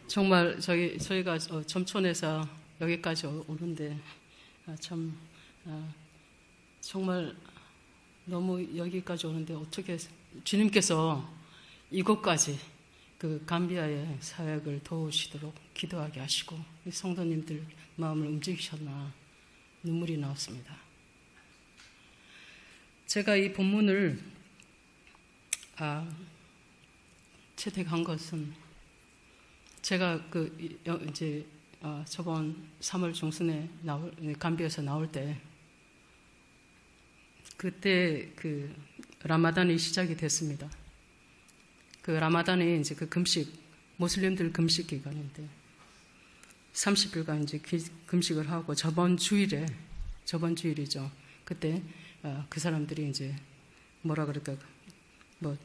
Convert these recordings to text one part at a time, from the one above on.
정말 저희가 점촌에서 여기까지 오는데 참 정말 너무 여기까지 오는데 어떻게 주님께서 이곳까지 그 감비아의 사역을 도우시도록 기도하게 하시고 이 성도님들 마음을 움직이셨나 눈물이 나왔습니다. 제가 이 본문을 채택한 것은 제가 이제 저번 3월 중순에 감비아에서 나올 때 그때 그 라마단이 시작이 됐습니다. 그 라마단이 이제 그 금식, 모슬림들 금식 기간인데 30일간 이제 금식을 하고 저번 주일이죠. 그때 그 사람들이 이제 뭐라 그럴까, 뭐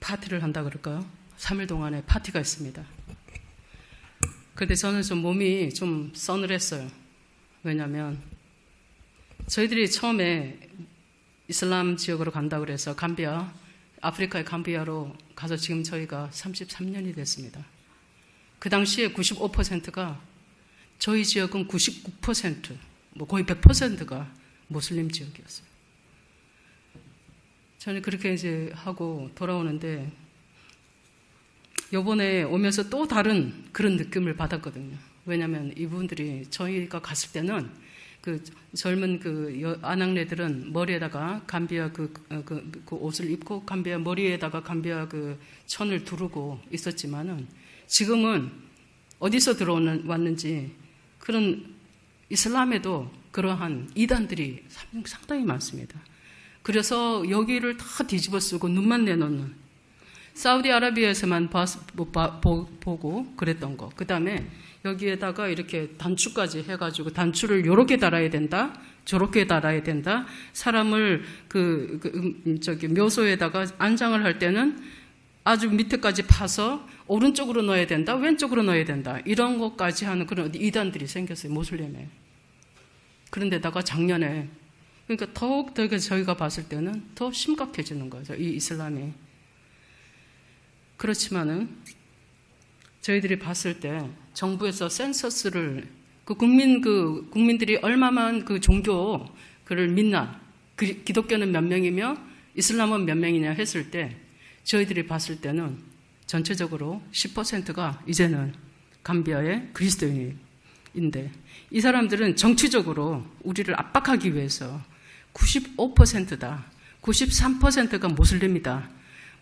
파티를 한다 그럴까요? 3일 동안에 파티가 있습니다. 그런데 저는 좀 몸이 좀 서늘했어요. 왜냐하면 저희들이 처음에 이슬람 지역으로 간다고 그래서 감비아, 아프리카의 감비아로 가서 지금 저희가 33년이 됐습니다. 그 당시에 95%가 저희 지역은 99%, 뭐 거의 100%가 모슬림 지역이었어요. 저는 그렇게 이제 하고 돌아오는데 요번에 오면서 또 다른 그런 느낌을 받았거든요. 왜냐하면 이분들이 저희가 갔을 때는 그 젊은 그 아낙네들은 머리에다가 감비아 그 옷을 입고 감비아 머리에다가 감비아 그 천을 두르고 있었지만은 지금은 어디서 왔는지 그런 이슬람에도 그러한 이단들이 상당히 많습니다. 그래서 여기를 다 뒤집어 쓰고 눈만 내놓는 사우디아라비아에서만 보고 그랬던 거. 그 다음에 여기에다가 이렇게 단추까지 해가지고 단추를 요렇게 달아야 된다, 저렇게 달아야 된다. 사람을 묘소에다가 안장을 할 때는 아주 밑에까지 파서 오른쪽으로 넣어야 된다, 왼쪽으로 넣어야 된다. 이런 것까지 하는 그런 이단들이 생겼어요, 모슬림에. 그런데다가 작년에, 그러니까 더욱 더 저희가 봤을 때는 더 심각해지는 거죠, 이 이슬람이. 그렇지만은 저희들이 봤을 때 정부에서 센서스를 국민들이 얼마만 그 종교를 믿나, 기독교는 몇 명이며 이슬람은 몇 명이냐 했을 때 저희들이 봤을 때는 전체적으로 10%가 이제는 감비아의 그리스도인인데 이 사람들은 정치적으로 우리를 압박하기 위해서 95%다, 93%가 모슬림이다,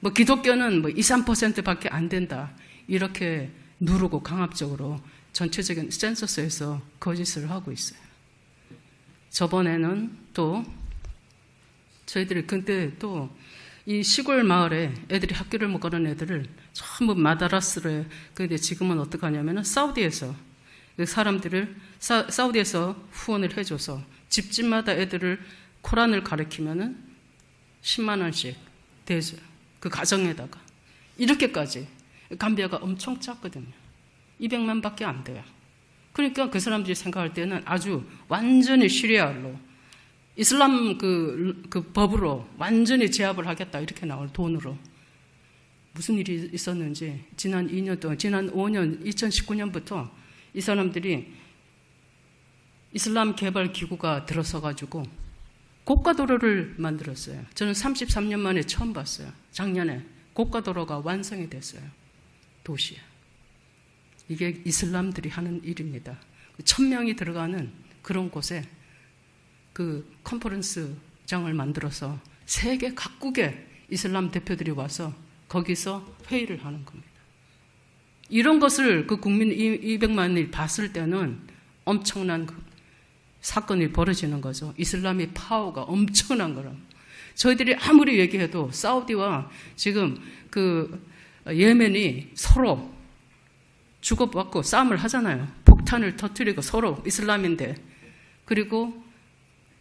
뭐 기독교는 뭐 2, 3%밖에 안 된다, 이렇게 누르고 강압적으로 전체적인 센서스에서 거짓을 하고 있어요. 저번에는 또 저희들이 그때 또 이 시골 마을에 애들이 학교를 못 가는 애들을 전부 마다라스를, 근데 지금은 어떻게 하냐면은 사우디에서 사람들을 사우디에서 후원을 해줘서 집집마다 애들을 코란을 가르치면은 10만 원씩 대줘요. 그 가정에다가. 이렇게까지. 감비아가 엄청 작거든요. 200만밖에 안 돼요. 그러니까 그 사람들이 생각할 때는 아주 완전히 시리아로 이슬람 그 법으로 완전히 제압을 하겠다, 이렇게 나올 돈으로. 무슨 일이 있었는지 지난 2년 동안, 지난 5년, 2019년부터 이 사람들이 이슬람 개발 기구가 들어서가지고 고가도로를 만들었어요. 저는 33년 만에 처음 봤어요. 작년에 고가도로가 완성이 됐어요. 도시에. 이게 이슬람들이 하는 일입니다. 1000명이 들어가는 그런 곳에 그 컨퍼런스장을 만들어서 세계 각국의 이슬람 대표들이 와서 거기서 회의를 하는 겁니다. 이런 것을 그 국민 200만이 봤을 때는 엄청난 사건이 벌어지는 거죠. 이슬람의 파워가 엄청난 거라. 저희들이 아무리 얘기해도 사우디와 지금 그 예멘이 서로 주고받고 싸움을 하잖아요. 폭탄을 터뜨리고 서로 이슬람인데. 그리고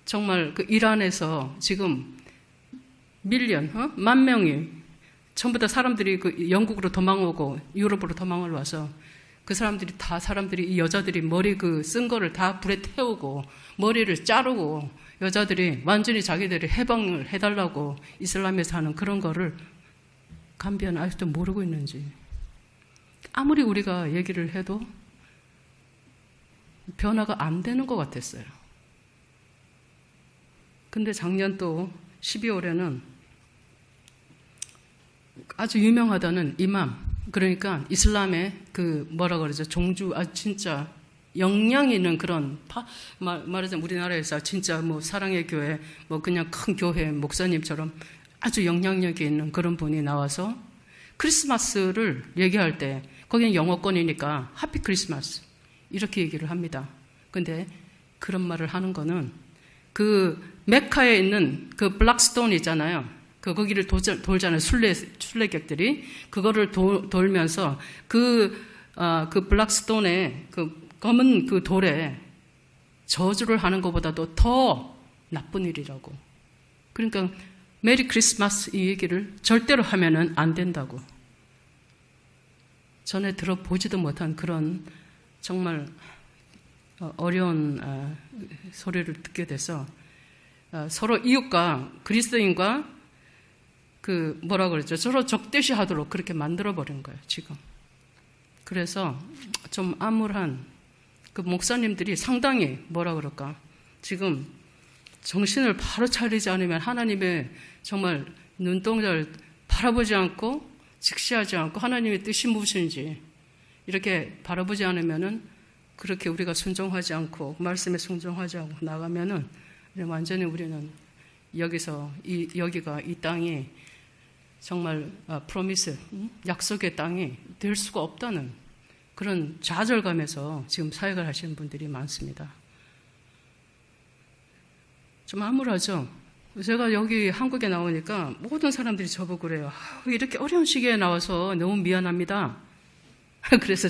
정말 그 이란에서 지금 만 명이 전부 다 사람들이 그 영국으로 도망오고 유럽으로 도망을 와서 그 사람들이 이 여자들이 머리 쓴 거를 다 불에 태우고 머리를 자르고 여자들이 완전히 자기들이 해방을 해달라고 이슬람에서 하는 그런 거를 감비아는 아직도 모르고 있는지. 아무리 우리가 얘기를 해도 변화가 안 되는 것 같았어요. 근데 작년 또 12월에는 아주 유명하다는 이맘, 그러니까 이슬람의 그 뭐라 그러죠, 종주, 진짜 영향이 있는 그런 말하자면 우리나라에서 진짜 뭐 사랑의 교회, 뭐 그냥 큰 교회 목사님처럼 아주 영향력이 있는 그런 분이 나와서 크리스마스를 얘기할 때 거기는 영어권이니까 하피 크리스마스 이렇게 얘기를 합니다. 근데 그런 말을 하는 거는 그 메카에 있는 그 블락스톤 있잖아요. 거기를 돌잖아요. 순례객들이 그거를 돌면서 그 블락스톤에 그 검은 그 돌에 저주를 하는 것보다도 더 나쁜 일이라고. 그러니까 메리 크리스마스 이 얘기를 절대로 하면은 안 된다고. 전에 들어보지도 못한 그런 정말 어려운 소리를 듣게 돼서 서로 이웃과 그리스도인과 그 뭐라 그러죠? 서로 적대시 하도록 그렇게 만들어 버린 거예요, 지금. 그래서 좀 암울한 그 목사님들이 상당히 뭐라 그럴까? 지금 정신을 바로 차리지 않으면 하나님의 정말 눈동자를 바라보지 않고 직시하지 않고 하나님의 뜻이 무엇인지 이렇게 바라보지 않으면은 그렇게 우리가 순종하지 않고 말씀에 순종하지 않고 나가면은 완전히 우리는 여기가 이 땅이 정말 프로미스 약속의 땅이 될 수가 없다는 그런 좌절감에서 지금 사역을 하시는 분들이 많습니다. 좀 암울하죠? 제가 여기 한국에 나오니까 모든 사람들이 저보고 그래요. 이렇게 어려운 시기에 나와서 너무 미안합니다. 그래서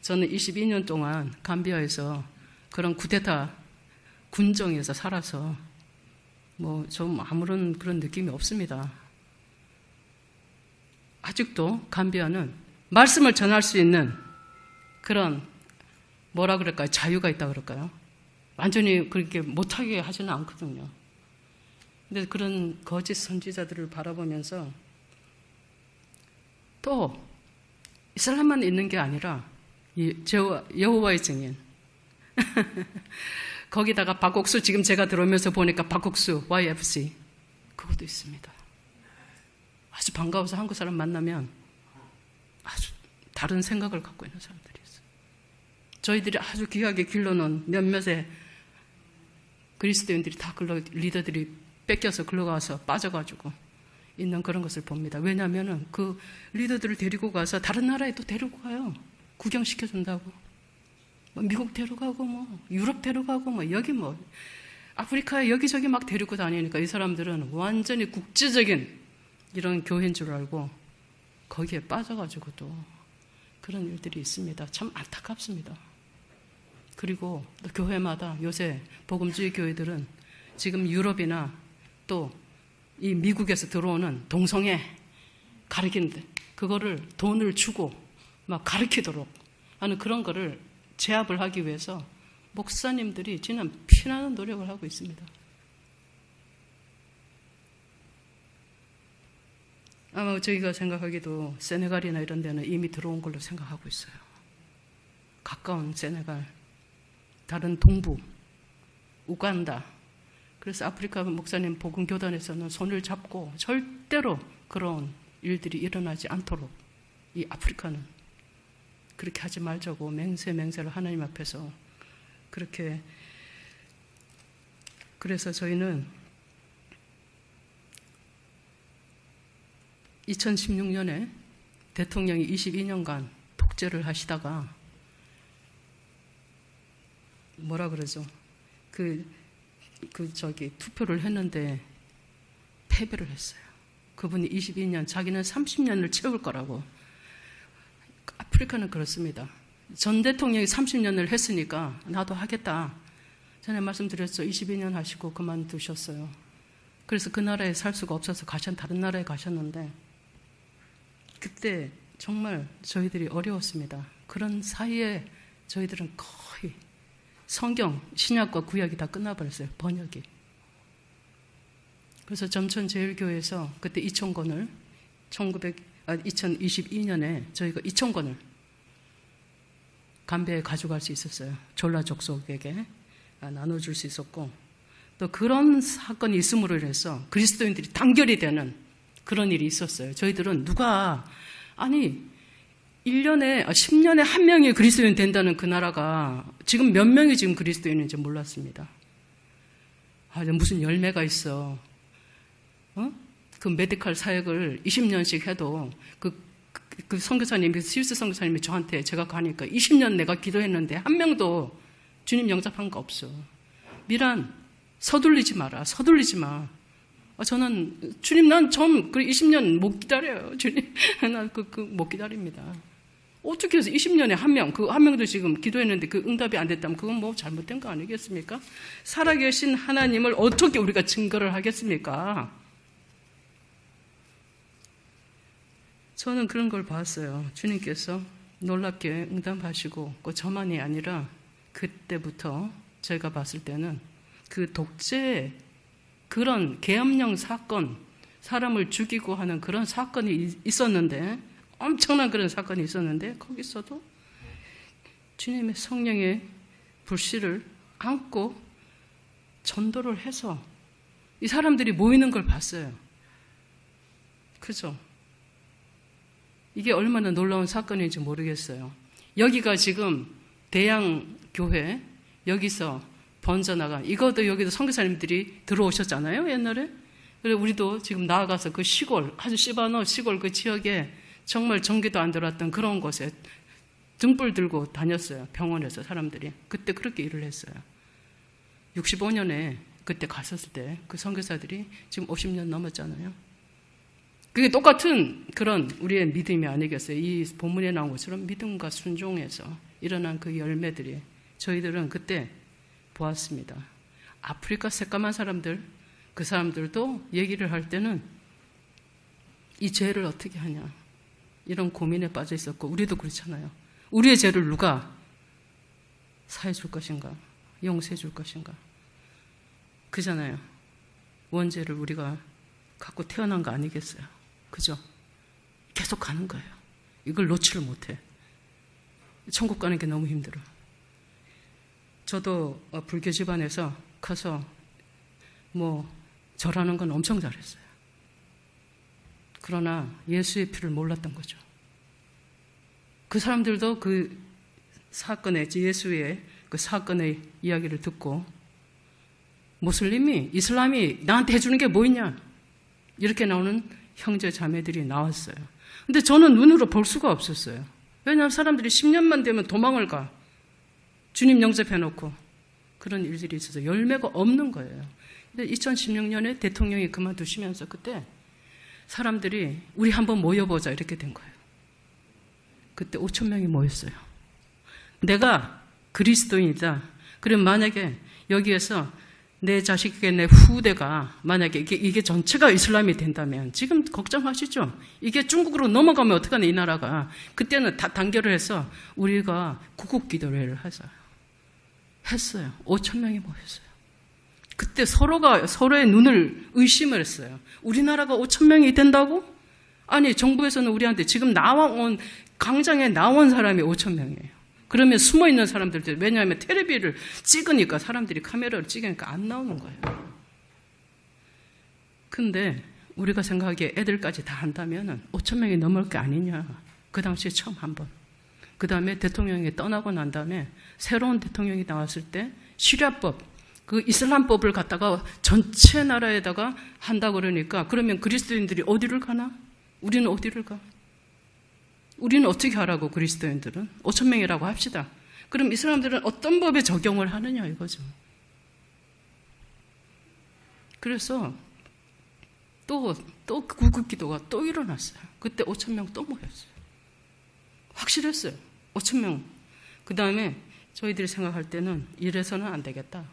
저는 22년 동안 감비아에서 그런 쿠데타 군정에서 살아서 뭐 좀 아무런 그런 느낌이 없습니다. 아직도 감비아는 말씀을 전할 수 있는 그런 뭐라 그럴까요? 자유가 있다 그럴까요? 완전히 그렇게 못하게 하지는 않거든요. 근데 그런 거짓 선지자들을 바라보면서 또 이슬람만 있는 게 아니라 여호와의 증인 거기다가 박옥수 지금 제가 들어오면서 보니까 박옥수 YFC 그것도 있습니다. 아주 반가워서 한국 사람 만나면 아주 다른 생각을 갖고 있는 사람들이 있어요. 저희들이 아주 귀하게 길러놓은 몇몇의 그리스도인들이 다 리더들이 뺏겨서 글러가서 빠져가지고 있는 그런 것을 봅니다. 왜냐하면 그 리더들을 데리고 가서 다른 나라에 또 데리고 가요. 구경시켜준다고. 미국 데려가고 유럽 데려가고 여기 아프리카에 여기저기 막 데리고 다니니까 이 사람들은 완전히 국제적인 이런 교회인 줄 알고 거기에 빠져가지고 또 그런 일들이 있습니다. 참 안타깝습니다. 그리고 또 교회마다 요새 복음주의 교회들은 지금 유럽이나 또 이 미국에서 들어오는 동성애 가르치는데 그거를 돈을 주고 막 가르치도록 하는 그런 거를 제압을 하기 위해서 목사님들이 진짜 피나는 노력을 하고 있습니다. 아마 저희가 생각하기도 세네갈이나 이런 데는 이미 들어온 걸로 생각하고 있어요. 가까운 세네갈, 다른 동부, 우간다. 그래서 아프리카 목사님 복음교단에서는 손을 잡고 절대로 그런 일들이 일어나지 않도록 이 아프리카는 그렇게 하지 말자고 맹세를 하나님 앞에서 그렇게. 그래서 저희는 2016년에 대통령이 22년간 독재를 하시다가 뭐라 그러죠? 투표를 했는데 패배를 했어요. 그분이 22년, 자기는 30년을 채울 거라고. 아프리카는 그렇습니다. 전 대통령이 30년을 했으니까 나도 하겠다. 전에 말씀드렸죠. 22년 하시고 그만두셨어요. 그래서 그 나라에 살 수가 없어서 다른 나라에 가셨는데 그때 정말 저희들이 어려웠습니다. 그런 사이에 저희들은 거의 성경, 신약과 구약이 다 끝나버렸어요. 번역이. 그래서 점천제일교회에서 그때 2,000권을 2022년에 저희가 2,000권을 감배에 가져갈 수 있었어요. 졸라 족속에게 나눠줄 수 있었고, 또 그런 사건이 있음으로 인해서 그리스도인들이 단결이 되는 그런 일이 있었어요. 저희들은 10년에 한 명이 그리스도인 된다는 그 나라가 지금 몇 명이 지금 그리스도인인지 몰랐습니다. 무슨 열매가 있어. 그 메디컬 사역을 20년씩 해도 그 선교사님이, 스위스 선교사님이 저한테 제가 가니까 20년 내가 기도했는데 한 명도 주님 영접한 거 없어. 미란, 서둘리지 마라. 서둘리지 마. 저는 주님 난 좀 20년 못 기다려요. 주님 난 못 기다립니다. 어떻게 해서 20년에 한 명, 그 한 명도 지금 기도했는데 그 응답이 안 됐다면 그건 뭐 잘못된 거 아니겠습니까? 살아계신 하나님을 어떻게 우리가 증거를 하겠습니까? 저는 그런 걸 봤어요. 주님께서 놀랍게 응답하시고, 저만이 아니라 그때부터 제가 봤을 때는 그 독재, 그런 계엄령 사건, 사람을 죽이고 하는 그런 사건이 있었는데, 엄청난 그런 사건이 있었는데, 거기서도 주님의 성령의 불씨를 안고 전도를 해서 이 사람들이 모이는 걸 봤어요. 그죠? 이게 얼마나 놀라운 사건인지 모르겠어요. 여기가 지금 대양교회, 여기서 번져나간, 여기도 선교사님들이 들어오셨잖아요, 옛날에. 그래서 우리도 지금 나아가서 그 시골, 아주 시바노 시골 그 지역에 정말 전기도 안 들어왔던 그런 곳에 등불 들고 다녔어요, 병원에서 사람들이. 그때 그렇게 일을 했어요. 65년에 그때 갔었을 때 그 선교사들이 지금 50년 넘었잖아요. 그게 똑같은 그런 우리의 믿음이 아니겠어요. 이 본문에 나온 것처럼 믿음과 순종에서 일어난 그 열매들이 저희들은 그때 보았습니다. 아프리카 새까만 사람들, 그 사람들도 얘기를 할 때는 이 죄를 어떻게 하냐, 이런 고민에 빠져 있었고, 우리도 그렇잖아요. 우리의 죄를 누가 사해 줄 것인가, 용서해 줄 것인가. 그잖아요. 원죄를 우리가 갖고 태어난 거 아니겠어요. 그죠? 계속 가는 거예요. 이걸 놓지를 못해. 천국 가는 게 너무 힘들어. 저도 불교 집안에서 커서 절하는 건 엄청 잘했어요. 그러나 예수의 피를 몰랐던 거죠. 그 사람들도 그 사건의, 예수의 그 사건의 이야기를 듣고, 이슬람이 나한테 해주는 게 뭐 있냐, 이렇게 나오는 형제 자매들이 나왔어요. 근데 저는 눈으로 볼 수가 없었어요. 왜냐하면 사람들이 10년만 되면 도망을 가. 주님 영접해놓고. 그런 일들이 있어서 열매가 없는 거예요. 근데 2016년에 대통령이 그만두시면서 그때 사람들이 우리 한번 모여보자 이렇게 된 거예요. 그때 5,000명이 모였어요. 내가 그리스도인이다. 그럼 만약에 여기에서 내 자식에게 내 후대가 만약에 이게 전체가 이슬람이 된다면, 지금 걱정하시죠? 이게 중국으로 넘어가면 어떡하나, 이 나라가. 그때는 다 단결을 해서 우리가 구국기도회를 했어요. 5,000명이 모였어요. 그때 서로가 서로의 눈을 의심을 했어요. 우리나라가 5,000명이 된다고? 아니, 정부에서는 우리한테 지금 광장에 나온 사람이 5,000명이에요. 그러면 숨어있는 사람들도, 왜냐하면 텔레비를 찍으니까, 사람들이 카메라를 찍으니까 안 나오는 거예요. 근데 우리가 생각하기에 애들까지 다 한다면 5,000명이 넘을 게 아니냐. 그 당시에 처음 한 번. 그 다음에 대통령이 떠나고 난 다음에 새로운 대통령이 나왔을 때 시리아법, 그 이슬람법을 갖다가 전체 나라에다가 한다 그러니까, 그러면 그리스도인들이 어디를 가나? 우리는 어디를 가? 우리는 어떻게 하라고, 그리스도인들은? 5,000명이라고 합시다. 그럼 이 사람들은 어떤 법에 적용을 하느냐, 이거죠. 그래서 또 구국기도가 또 일어났어요. 그때 5,000명 또 모였어요. 확실했어요. 5,000명. 그 다음에 저희들이 생각할 때는 이래서는 안 되겠다.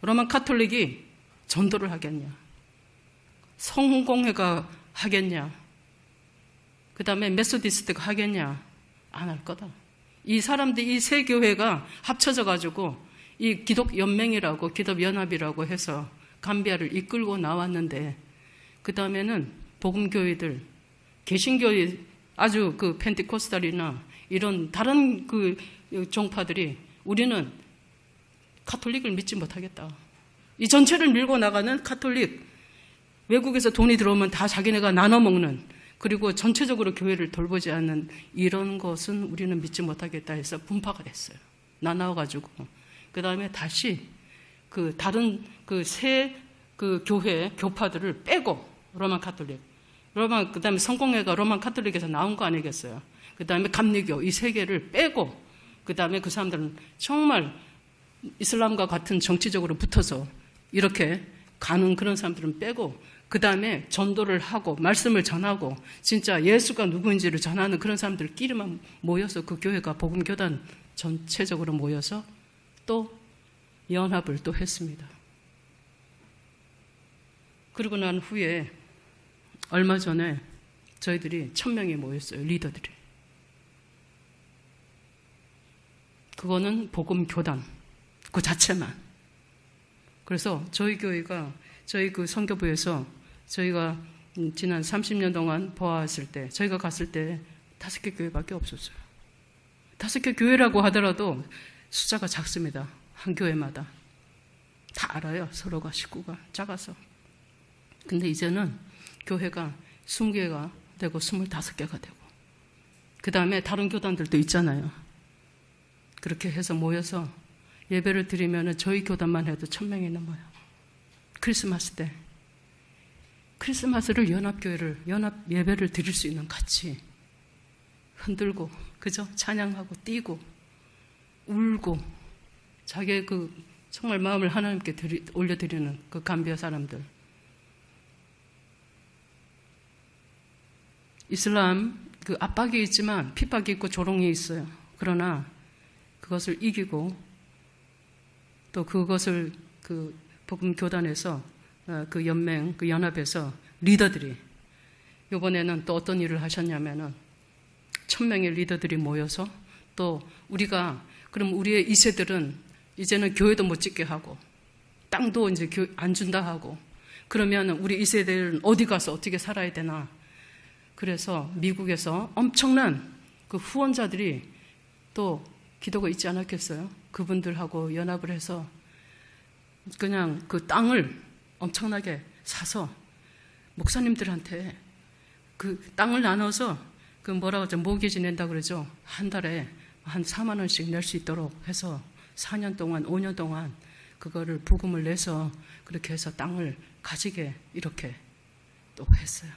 로마 카톨릭이 전도를 하겠냐? 성공회가 하겠냐? 그 다음에 메소디스트가 하겠냐? 안 할 거다. 이 사람들, 이 세 교회가 합쳐져가지고 이 기독연맹이라고, 기독연합이라고 해서 감비아를 이끌고 나왔는데, 그 다음에는 복음교회들, 개신교의 아주 그 펜티코스탈이나 이런 다른 그 종파들이 우리는 가톨릭을 믿지 못하겠다. 이 전체를 밀고 나가는 가톨릭, 외국에서 돈이 들어오면 다 자기네가 나눠 먹는, 그리고 전체적으로 교회를 돌보지 않는 이런 것은 우리는 믿지 못하겠다 해서 분파가 됐어요. 나눠가지고. 그 다음에 다시 그 다른 그 새 그 교회, 교파들을 빼고, 로만 가톨릭. 그 다음에 성공회가 로만 가톨릭에서 나온 거 아니겠어요? 그 다음에 감리교, 이 세 개를 빼고, 그 다음에 그 사람들은 정말 이슬람과 같은 정치적으로 붙어서 이렇게 가는 그런 사람들은 빼고, 그 다음에 전도를 하고 말씀을 전하고 진짜 예수가 누구인지를 전하는 그런 사람들끼리만 모여서 그 교회가 복음교단 전체적으로 모여서 또 연합을 또 했습니다. 그러고 난 후에 얼마 전에 저희들이 1000명이 모였어요. 리더들이. 그거는 복음교단 그 자체만. 그래서 저희 교회가 저희 그 선교부에서 저희가 지난 30년 동안 보았을 때 저희가 갔을 때 5개 교회밖에 없었어요. 5개 교회라고 하더라도 숫자가 작습니다. 한 교회마다. 다 알아요. 서로가 식구가 작아서. 근데 이제는 교회가 20개가 되고 25개가 되고 그 다음에 다른 교단들도 있잖아요. 그렇게 해서 모여서 예배를 드리면 저희 교단만 해도 1000명이 넘어요. 크리스마스 때. 크리스마스를 연합 예배를 드릴 수 있는 같이 흔들고, 그죠? 찬양하고, 뛰고, 울고, 자기의 그 정말 마음을 하나님께 올려드리는 그 감비아 사람들. 이슬람 그 압박이 있지만 핍박이 있고 조롱이 있어요. 그러나 그것을 이기고 또 그것을 그 복음 교단에서 그 연맹, 그 연합에서 리더들이 이번에는 또 어떤 일을 하셨냐면은 1000명의 리더들이 모여서 또 우리가 그럼 우리의 2세들은 이제는 교회도 못 짓게 하고 땅도 이제 안 준다 하고 그러면 우리 2세들은 어디 가서 어떻게 살아야 되나. 그래서 미국에서 엄청난 그 후원자들이 또 기도가 있지 않았겠어요? 그분들하고 연합을 해서 그냥 그 땅을 엄청나게 사서 목사님들한테 그 땅을 나눠서 그 뭐라고 하죠? 모기지 낸다 그러죠? 한 달에 한 4만 원씩 낼 수 있도록 해서 4년 동안, 5년 동안 그거를 부금을 내서 그렇게 해서 땅을 가지게 이렇게 또 했어요.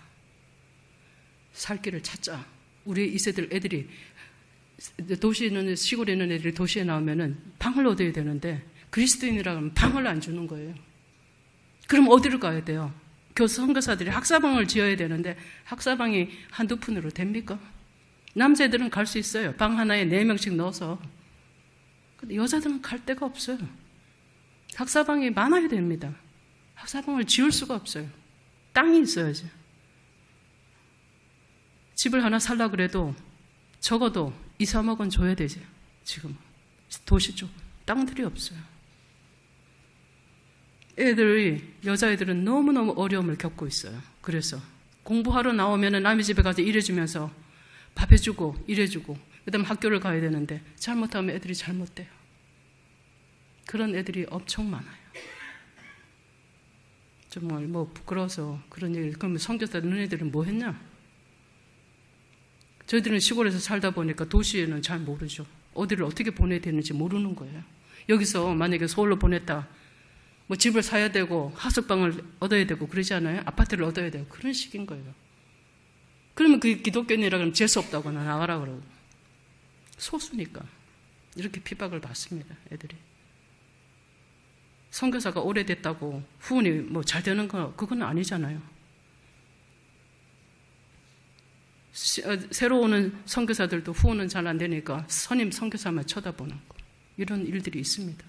살 길을 찾자. 우리 2세들 애들이 도시에 있는 시골에 있는 애들이 도시에 나오면은 방을 얻어야 되는데 그리스도인이라고 하면 방을 안 주는 거예요. 그럼 어디를 가야 돼요? 선교사들이 학사방을 지어야 되는데 학사방이 한두 푼으로 됩니까? 남자애들은 갈 수 있어요. 방 하나에 4명씩 넣어서. 근데 여자들은 갈 데가 없어요. 학사방이 많아야 됩니다. 학사방을 지을 수가 없어요. 땅이 있어야지. 집을 하나 살라 그래도 적어도 2, 3억은 줘야 되지. 지금 도시 쪽 땅들이 없어요. 여자애들은 너무너무 어려움을 겪고 있어요. 그래서 공부하러 나오면 남의 집에 가서 일해주면서 밥 해주고 일해주고 그 다음에 학교를 가야 되는데 잘못하면 애들이 잘못돼요. 그런 애들이 엄청 많아요. 정말 뭐 부끄러워서 그런 얘기. 그러면 선교사 너네들은 뭐 했냐? 저희들은 시골에서 살다 보니까 도시에는 잘 모르죠. 어디를 어떻게 보내야 되는지 모르는 거예요. 여기서 만약에 서울로 보냈다. 뭐 집을 사야 되고 하숙방을 얻어야 되고 그러지 않아요? 아파트를 얻어야 되고 그런 식인 거예요. 그러면 그 기독교인이라 그러면 재수 없다거나 나가라 그러고. 소수니까 이렇게 핍박을 받습니다. 애들이. 선교사가 오래됐다고 후원이 뭐 잘 되는 거 그건 아니잖아요. 새로 오는 선교사들도 후원은 잘 안 되니까 선임 선교사만 쳐다보는 거. 이런 일들이 있습니다.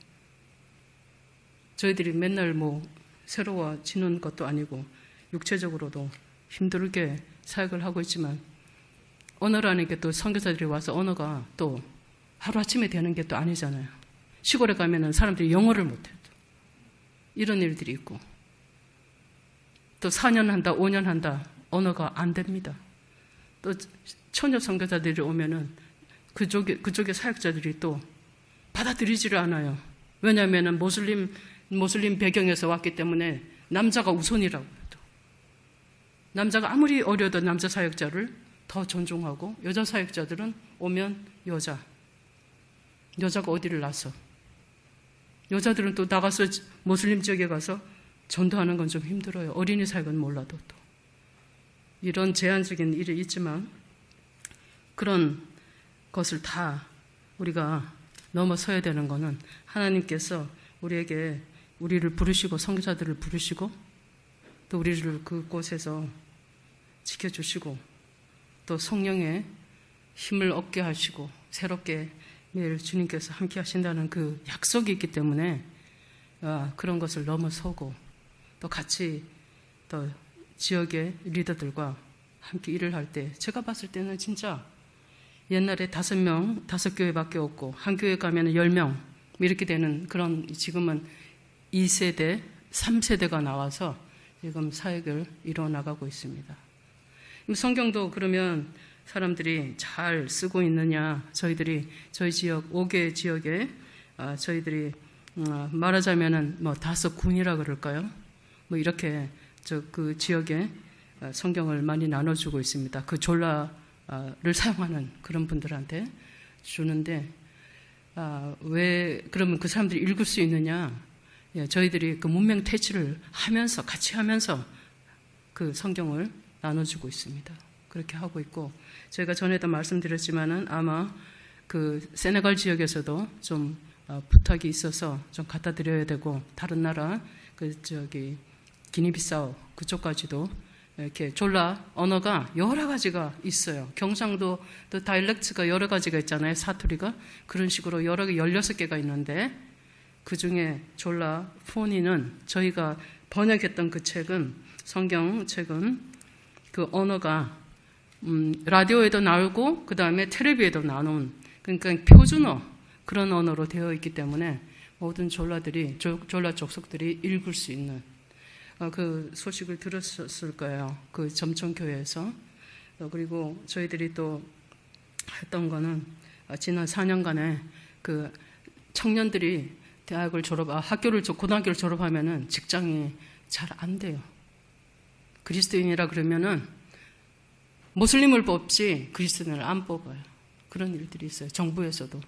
저희들이 맨날 뭐 새로워지는 것도 아니고 육체적으로도 힘들게 사역을 하고 있지만 언어라는 게 또 선교사들이 와서 언어가 또 하루아침에 되는 게 또 아니잖아요. 시골에 가면은 사람들이 영어를 못해요. 이런 일들이 있고 또 4년 한다, 5년 한다, 언어가 안 됩니다. 또 처녀 선교사들이 오면은 그쪽의 사역자들이 또 받아들이지를 않아요. 왜냐하면 모슬림 배경에서 왔기 때문에 남자가 우선이라고 해요. 남자가 아무리 어려도 남자 사역자를 더 존중하고 여자 사역자들은 오면 여자가 어디를 나서 여자들은 또 나가서 모슬림 지역에 가서 전도하는 건 좀 힘들어요. 어린이 사역은 몰라도 또 이런 제한적인 일이 있지만 그런 것을 다 우리가 넘어서야 되는 것은 하나님께서 우리를 부르시고 선교사들을 부르시고 또 우리를 그곳에서 지켜주시고 또 성령의 힘을 얻게 하시고 새롭게 매일 주님께서 함께 하신다는 그 약속이 있기 때문에 그런 것을 넘어서고 또 같이 또 지역의 리더들과 함께 일을 할 때 제가 봤을 때는 진짜 옛날에 5교회밖에 없고 한 교회 가면 10명 이렇게 되는 그런 지금은 2세대, 3세대가 나와서 지금 사역을 이뤄나가고 있습니다. 성경도 그러면 사람들이 잘 쓰고 있느냐, 저희 지역 5개 지역에 저희들이 말하자면은 5군이라 그럴까요? 이렇게 그 지역에 성경을 많이 나눠주고 있습니다. 그 졸라를 사용하는 그런 분들한테 주는데 왜 그러면 그 사람들이 읽을 수 있느냐? 저희들이 그 문명 퇴치를 하면서 같이 하면서 그 성경을 나눠주고 있습니다. 그렇게 하고 있고 저희가 전에도 말씀드렸지만은 아마 그 세네갈 지역에서도 좀 부탁이 있어서 좀 갖다 드려야 되고 다른 나라 기니비사우 그쪽까지도 이렇게 졸라 언어가 여러 가지가 있어요. 경상도 또 다이렉트가 여러 가지가 있잖아요. 사투리가 그런 식으로 여러 개 16개가 있는데 그 중에 졸라 포니는 저희가 번역했던 그 책은 성경책은 그 언어가 라디오에도 나오고 그 다음에 텔레비에도 나온 그러니까 표준어 그런 언어로 되어 있기 때문에 모든 졸라 족속들이 읽을 수 있는 그 소식을 들었을 거예요. 그 점천교회에서. 그리고 저희들이 또 했던 거는 지난 4년간에 그 청년들이 고등학교를 졸업하면은 직장이 잘 안 돼요. 그리스도인이라 그러면은 모슬림을 뽑지 그리스도인을 안 뽑아요. 그런 일들이 있어요. 정부에서도.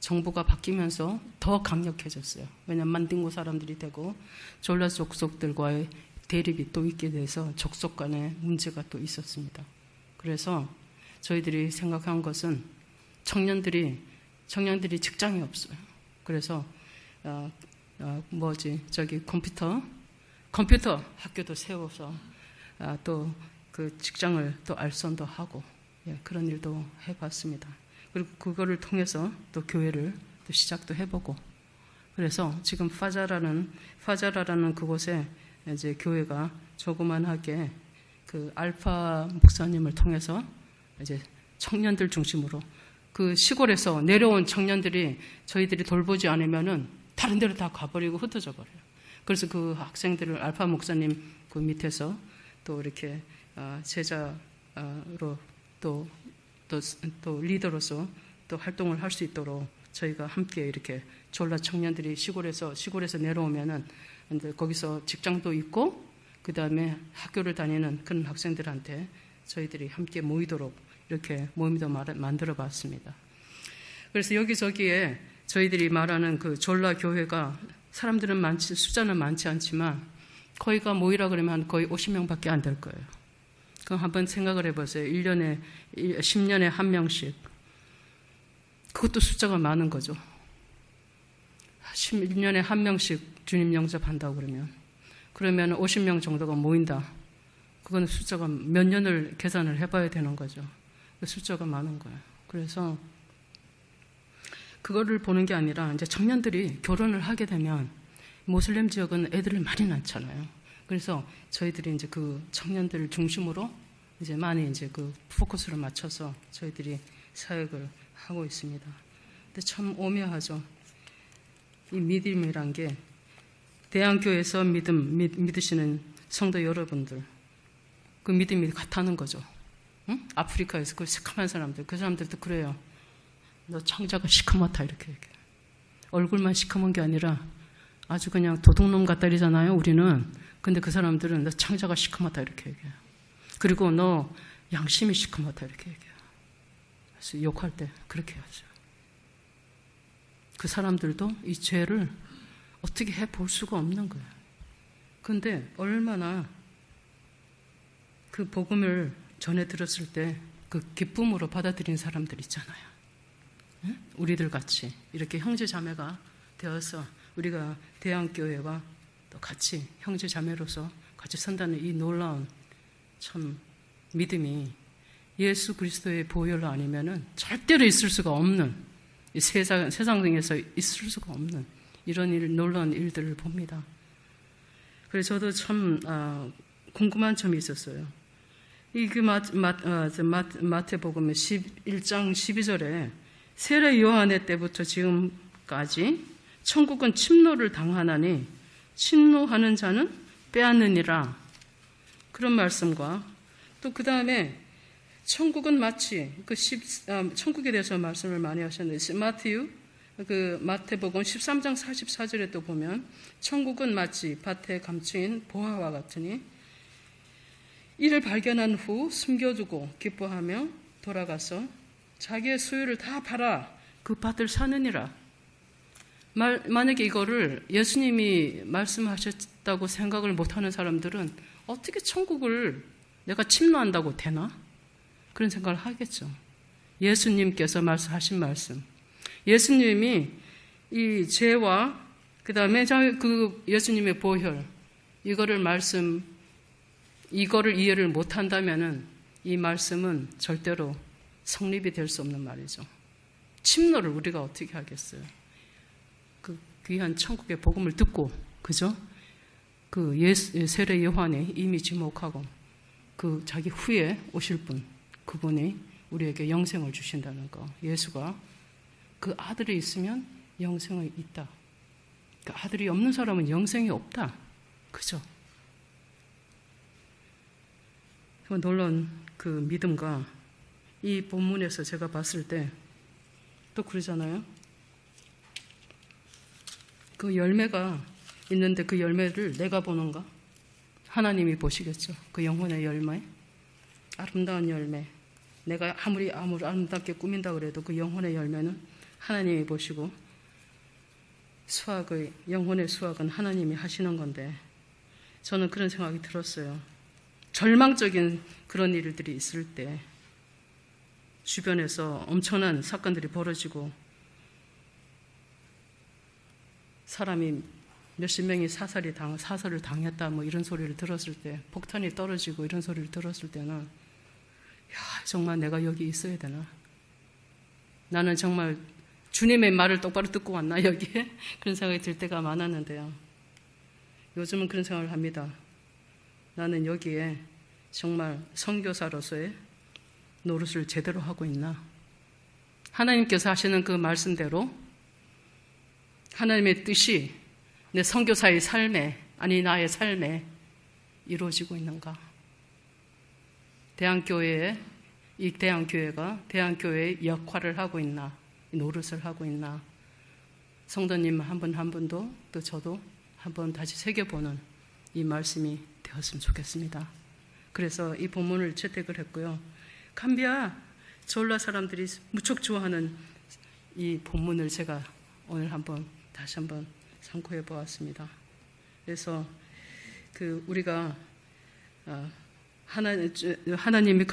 정부가 바뀌면서 더 강력해졌어요. 왜냐하면 만딩고 사람들이 되고 졸라 족속들과의 대립이 또 있게 돼서 족속 간의 문제가 또 있었습니다. 그래서 저희들이 생각한 것은 청년들이 직장이 없어요. 그래서 컴퓨터 학교도 세워서 또 그 직장을 또 알선도 하고 그런 일도 해봤습니다. 그리고 그거를 통해서 또 교회를 또 시작도 해보고 그래서 지금 파자라라는 그곳에 이제 교회가 조그만하게 그 알파 목사님을 통해서 이제 청년들 중심으로 그 시골에서 내려온 청년들이 저희들이 돌보지 않으면은 다른 데로 다 가버리고 흩어져 버려요. 그래서 그 학생들을 알파 목사님 그 밑에서 또 이렇게 제자로 또 리더로서 또 활동을 할 수 있도록 저희가 함께 이렇게 졸라 청년들이 시골에서 내려오면은 이제 거기서 직장도 있고 그 다음에 학교를 다니는 그런 학생들한테 저희들이 함께 모이도록 이렇게 모임도 만들어 봤습니다. 그래서 여기저기에 저희들이 말하는 그 졸라 교회가 사람들은 숫자는 많지 않지만 거기가 모이라 그러면 거의 50명밖에 안 될 거예요. 그럼 한번 생각을 해보세요. 10년에 한 명씩. 그것도 숫자가 많은 거죠. 10년에 한 명씩 주님 영접한다고 그러면 50명 정도가 모인다. 그건 숫자가 몇 년을 계산을 해봐야 되는 거죠. 숫자가 많은 거예요. 그래서 그거를 보는 게 아니라 이제 청년들이 결혼을 하게 되면 모슬렘 지역은 애들을 많이 낳잖아요. 그래서 저희들이 이제 그 청년들 중심으로 이제 많이 이제 그 포커스를 맞춰서 저희들이 사역을 하고 있습니다. 근데 참 오묘하죠. 이 믿음이란 게 대안교회에서 믿으시는 성도 여러분들 그 믿음이 같다는 거죠. 응? 아프리카에서 그 시커먼 사람들, 그 사람들도 그래요. 너 창자가 시커멓다 이렇게 얘기해. 얼굴만 시커먼 게 아니라 아주 그냥 도둑놈 같다리잖아요, 우리는. 근데 그 사람들은 너 창자가 시커멓다 이렇게 얘기해요. 그리고 너 양심이 시커멓다 이렇게 얘기해요. 그래서 욕할 때 그렇게 하죠. 그 사람들도 이 죄를 어떻게 해볼 수가 없는 거예요. 근데 얼마나 그 복음을 전해 들었을 때 그 기쁨으로 받아들인 사람들 있잖아요. 응? 우리들 같이 이렇게 형제 자매가 되어서 우리가 대한교회와 또 같이 형제 자매로서 같이 선다는 이 놀라운 참 믿음이 예수 그리스도의 보혈 아니면은 절대로 있을 수가 없는, 이 세상에서 있을 수가 없는 이런 놀라운 일들을 봅니다. 그래서 저도 참 궁금한 점이 있었어요. 마태복음 11장 12절에 세례 요한의 때부터 지금까지 천국은 침노를 당하나니 침노하는 자는 빼앗느니라, 그런 말씀과 또 그 다음에 천국은 마치 천국에 대해서 말씀을 많이 하셨는데 마태복음 13장 44절에 또 보면 천국은 마치 밭에 감추인 보화와 같으니 이를 발견한 후 숨겨두고 기뻐하며 돌아가서 자기의 소유를 다 팔아 그 밭을 사느니라. 만약에 이거를 예수님이 말씀하셨다고 생각을 못하는 사람들은 어떻게 천국을 내가 침노한다고 되나? 그런 생각을 하겠죠. 예수님께서 말씀하신 말씀. 예수님이 이 죄와 그 다음에 그 예수님의 보혈, 이거를 이해를 못한다면은 이 말씀은 절대로 성립이 될 수 없는 말이죠. 침노를 우리가 어떻게 하겠어요? 그 귀한 천국의 복음을 듣고, 그죠? 그 세례 요한이 이미 지목하고 그 자기 후에 오실 분, 그분이 우리에게 영생을 주신다는 거. 예수가 그 아들이 있으면 영생이 있다. 그 아들이 없는 사람은 영생이 없다. 그죠? 놀라운 그 믿음과 이 본문에서 제가 봤을 때 또 그러잖아요. 그 열매가 있는데 그 열매를 내가 보는가? 하나님이 보시겠죠. 그 영혼의 열매, 아름다운 열매. 내가 아무리 아름답게 꾸민다 그래도 그 영혼의 열매는 하나님이 보시고 영혼의 수확은 하나님이 하시는 건데, 저는 그런 생각이 들었어요. 절망적인 그런 일들이 있을 때 주변에서 엄청난 사건들이 벌어지고 사람이 몇십 명이 사살을 당했다 뭐 이런 소리를 들었을 때, 폭탄이 떨어지고 이런 소리를 들었을 때는 정말 내가 여기 있어야 되나? 나는 정말 주님의 말을 똑바로 듣고 왔나 여기에? 그런 생각이 들 때가 많았는데요. 요즘은 그런 생각을 합니다. 나는 여기에 정말 선교사로서의 노릇을 제대로 하고 있나? 하나님께서 하시는 그 말씀대로 하나님의 뜻이 내 선교사의 삶에, 아니 나의 삶에 이루어지고 있는가? 이 대한교회가 대한교회의 역할을 하고 있나? 노릇을 하고 있나? 성도님 한 분 한 분도 또 저도 한번 다시 새겨보는 이 말씀이 되었으면 좋겠습니다. 그래서 이 본문을 채택을 했고요. 감비아 졸라 사람들이 무척 좋아하는 이 본문을 제가 오늘 다시 한번 참고해 보았습니다. 그래서 우리가 하나님이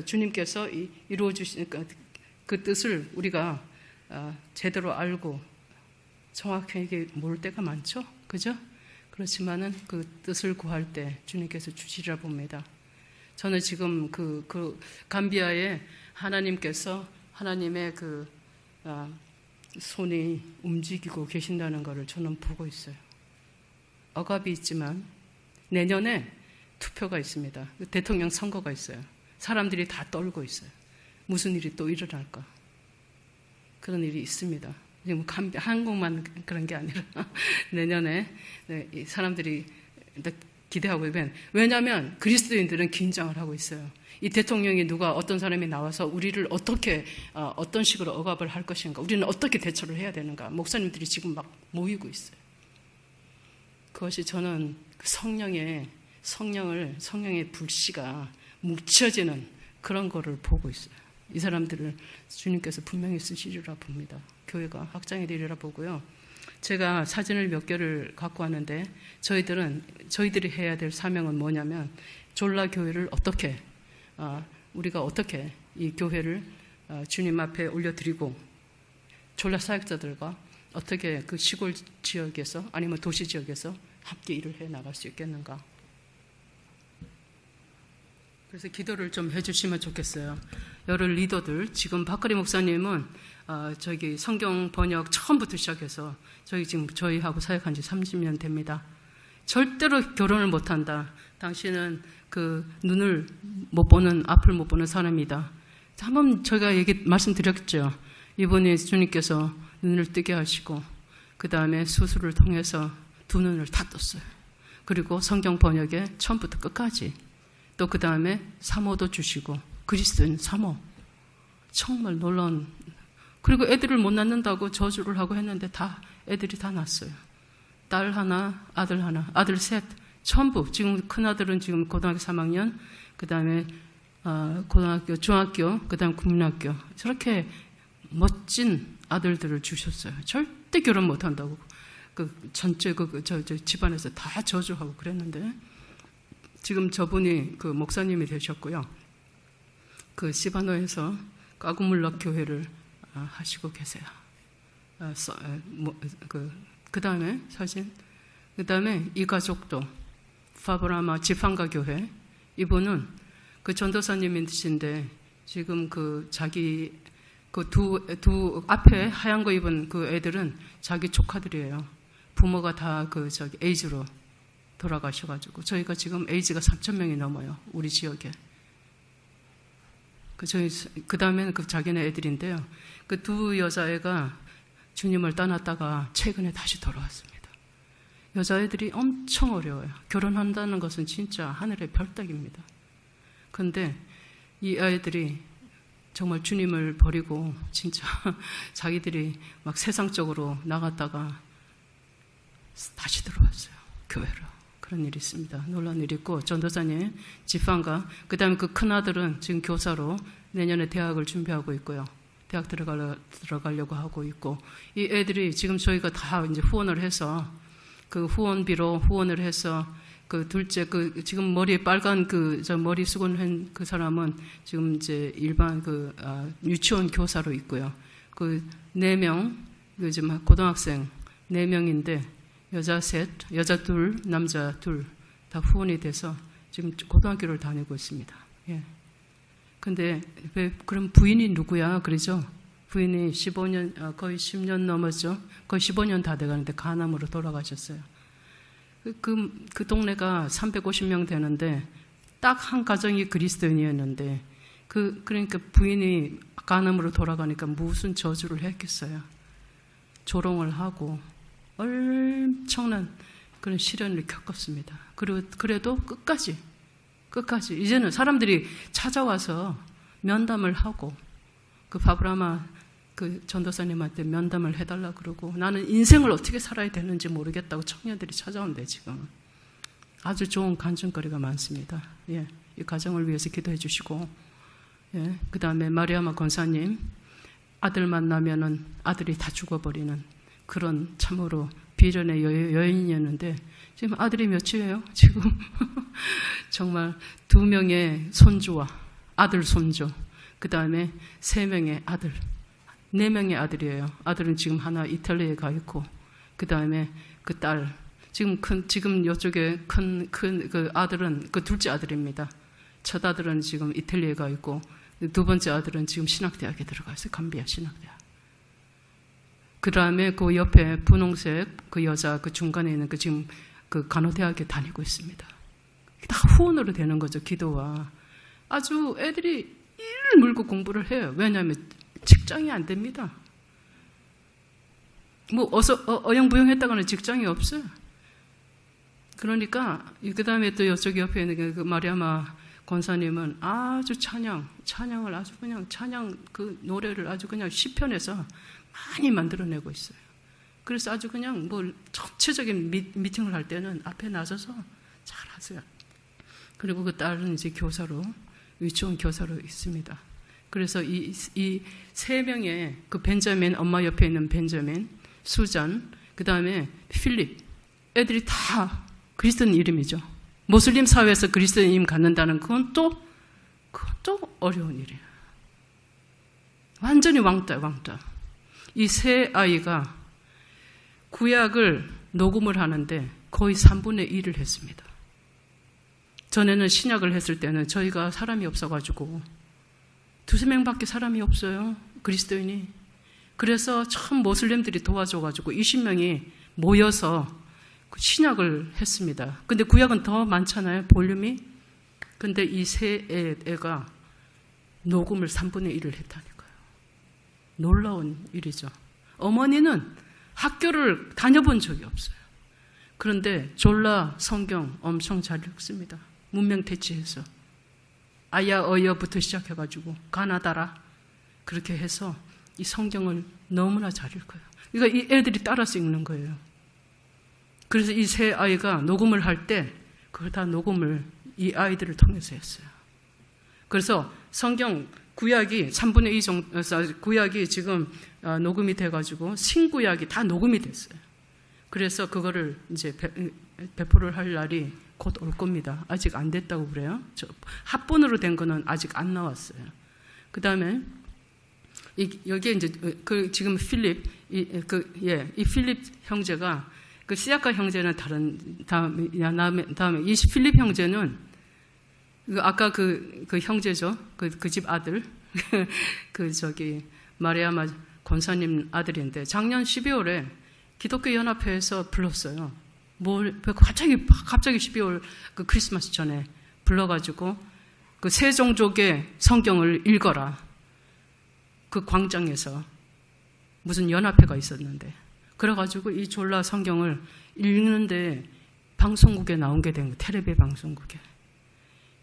주님께서 이루어 주신 그 뜻을 우리가 제대로 알고 정확하게 모를 때가 많죠, 그죠? 그렇지만은 그 뜻을 구할 때 주님께서 주시리라 봅니다. 저는 지금 그 감비아에 하나님께서 하나님의 손이 움직이고 계신다는 것을 저는 보고 있어요. 억압이 있지만 내년에 투표가 있습니다. 대통령 선거가 있어요. 사람들이 다 떨고 있어요. 무슨 일이 또 일어날까? 그런 일이 있습니다. 한국만 그런 게 아니라 내년에 사람들이 기대하고 있는. 왜냐하면 그리스도인들은 긴장을 하고 있어요. 이 대통령이 누가 어떤 사람이 나와서 우리를 어떻게 어떤 식으로 억압을 할 것인가, 우리는 어떻게 대처를 해야 되는가. 목사님들이 지금 막 모이고 있어요. 그것이 저는 성령의 불씨가 묻혀지는 그런 거를 보고 있어요. 이 사람들을 주님께서 분명히 쓰시리라 봅니다. 교회가 확장이 되리라 보고요. 제가 사진을 몇 개를 갖고 왔는데 저희들이 해야 될 사명은 뭐냐면 졸라 교회를 어떻게 우리가 어떻게 이 교회를 주님 앞에 올려드리고 졸라 사역자들과 어떻게 그 시골 지역에서 아니면 도시 지역에서 함께 일을 해 나갈 수 있겠는가. 그래서 기도를 좀 해주시면 좋겠어요. 여러 리더들, 지금 박가리 목사님은 저기 성경 번역 처음부터 시작해서 저희하고 사역한 지 30년 됩니다. 절대로 결혼을 못한다. 당신은 그 눈을 못 보는, 앞을 못 보는 사람이다. 한번 저희가 말씀드렸죠. 이번에 주님께서 눈을 뜨게 하시고 그 다음에 수술을 통해서 두 눈을 다 떴어요. 그리고 성경 번역에 처음부터 끝까지 또 그 다음에 사모도 주시고 그리스도인 사모 정말 놀라운. 그리고 애들을 못 낳는다고 저주를 하고 했는데 애들이 다 낳았어요. 딸 하나, 아들 하나, 아들 셋 전부. 지금 큰아들은 지금 고등학교 3학년, 그 다음에 고등학교, 중학교, 그 다음에 국민학교. 저렇게 멋진 아들들을 주셨어요. 절대 결혼 못한다고 전체 저 집안에서 다 저주하고 그랬는데 지금 저분이 그 목사님이 되셨고요. 그 시바노에서 까구물럭 교회를 하시고 계세요. 그 다음에 사진, 그 다음에 이 가족도 파브라마 지팡가 교회. 이분은 그 전도사님이신데 지금 그 자기 그 두 앞에 하얀 거 입은 그 애들은 자기 조카들이에요. 부모가 다 에이즈로 돌아가셔가지고 저희가 지금 에이즈가 3,000명이 넘어요. 우리 지역에. 그 다음에는 그 자기네 애들인데요. 그 두 여자애가 주님을 떠났다가 최근에 다시 돌아왔습니다. 여자애들이 엄청 어려워요. 결혼한다는 것은 진짜 하늘의 별따기입니다. 그런데 이 아이들이 정말 주님을 버리고 진짜 자기들이 막 세상적으로 나갔다가 다시 들어왔어요. 교회로. 그런 일이 있습니다. 놀라운 일이 있고 전도사님 지팡가 그 다음에 그 큰아들은 지금 교사로 내년에 대학을 준비하고 있고요. 대학 들어가려고 하고 있고 이 애들이 지금 저희가 다 이제 후원을 해서 그 후원비로 후원을 해서 그 둘째 지금 머리에 빨간 저 머리 수건한 그 사람은 지금 이제 일반 유치원 교사로 있고요. 그 4명 요즘 고등학생 4명인데 여자 셋, 여자 둘, 남자 둘 다 후원이 돼서 지금 고등학교를 다니고 있습니다. 예. 근데 그럼 부인이 누구야? 그러죠? 부인이 15년, 거의 10년 넘었죠? 거의 15년 다 돼가는데 간암으로 돌아가셨어요. 그 동네가 350명 되는데 딱 한 가정이 그리스도인이었는데 그러니까 부인이 간암으로 돌아가니까 무슨 저주를 했겠어요. 조롱을 하고 엄청난 그런 시련을 겪었습니다. 그래도 끝까지 이제는 사람들이 찾아와서 면담을 하고 그 바브라마 그 전도사님한테 면담을 해달라 그러고 나는 인생을 어떻게 살아야 되는지 모르겠다고 청년들이 찾아온대. 지금 아주 좋은 간증거리가 많습니다. 예, 이 가정을 위해서 기도해 주시고 예, 그 다음에 마리아마 권사님 아들 만나면은 아들이 다 죽어버리는 그런 참으로 비련의 여인이었는데 지금 아들이 몇이에요? 지금 정말 2명의 손주와 아들 손주 그 다음에 3명의 아들 4명의 아들이에요. 아들은 지금 하나 이탈리아에 가 있고 그 다음에 그 딸 지금 이쪽에 큰 그 아들은 그 둘째 아들입니다. 첫 아들은 지금 이탈리아에 가 있고 두 번째 아들은 지금 신학대학에 들어가 있어요. 감비아 신학대학. 그 다음에 그 옆에 분홍색 그 여자 그 중간에 있는 지금 그 간호대학에 다니고 있습니다. 다 후원으로 되는 거죠. 기도와. 아주 애들이 이를 물고 공부를 해요. 왜냐하면 직장이 안 됩니다. 뭐 어영부영 했다가는 직장이 없어요. 그러니까 그 다음에 또 이쪽 옆에 있는 그 마리아마 권사님은 아주 찬양을 아주 그냥 찬양 그 노래를 아주 그냥 시편에서 많이 만들어내고 있어요. 그래서 아주 그냥 뭐 전체적인 미팅을 할 때는 앞에 나서서 잘 하세요. 그리고 그 딸은 이제 교사로, 유치원 교사로 있습니다. 그래서 이 세 명의 그 벤자민, 엄마 옆에 있는 벤자민, 수잔, 그 다음에 필립, 애들이 다 그리스도인 이름이죠. 모슬림 사회에서 그리스도인 이름 갖는다는 그건 또 어려운 일이에요. 완전히 왕따. 이 세 아이가 구약을 녹음을 하는데 거의 3분의 1을 했습니다. 전에는 신약을 했을 때는 저희가 사람이 없어가지고 2-3명밖에 사람이 없어요. 그리스도인이. 그래서 참 모슬렘들이 도와줘가지고 20명이 모여서 신약을 했습니다. 근데 구약은 더 많잖아요. 볼륨이. 근데 이 세 애가 녹음을 3분의 1을 했다니까요. 놀라운 일이죠. 어머니는 학교를 다녀본 적이 없어요. 그런데 졸라 성경 엄청 잘 읽습니다. 문명태치해서. 아야 어여부터 시작해가지고 가나다라 그렇게 해서 이 성경을 너무나 잘 읽어요. 그러니까 이 애들이 따라서 읽는 거예요. 그래서 이 세 아이가 녹음을 할 때 그걸 다 녹음을 이 아이들을 통해서 했어요. 그래서 성경 구약이 3분의 2 정도, 구약이 지금 녹음이 돼가지고 신구약이 다 녹음이 됐어요. 그래서 그거를 이제 배포를 할 날이 곧 올 겁니다. 아직 안 됐다고 그래요. 합본으로 된 거는 아직 안 나왔어요. 그 다음에 여기에 이제 지금 필립, 이 필립 형제가 그 시아카 형제는 다음에 이 필립 형제는 아까 그 형제죠. 그 집 아들 마리아마 권사님 아들인데 작년 12월에 기독교 연합회에서 불렀어요. 갑자기 12월 그 크리스마스 전에 불러가지고 그 세종족의 성경을 읽어라. 그 광장에서 무슨 연합회가 있었는데 그래가지고 이 졸라 성경을 읽는데 방송국에 나온 게 된 거예요. 텔레비 방송국에.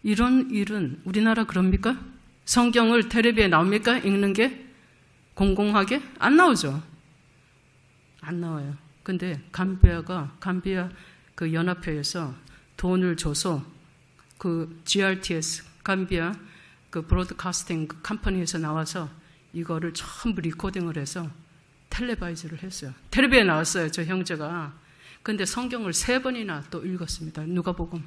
이런 일은 우리나라 그럽니까? 성경을 텔레비에 나옵니까? 읽는 게 공공하게? 안 나오죠. 안 나와요. 근데 감비아 그 연합회에서 돈을 줘서 그 GRTS 감비아 그 브로드카스팅 그 컴퍼니에서 나와서 이거를 전부 리코딩을 해서 텔레바이즈를 했어요. 텔레비에 나왔어요. 저 형제가. 근데 성경을 3번이나 또 읽었습니다. 누가복음.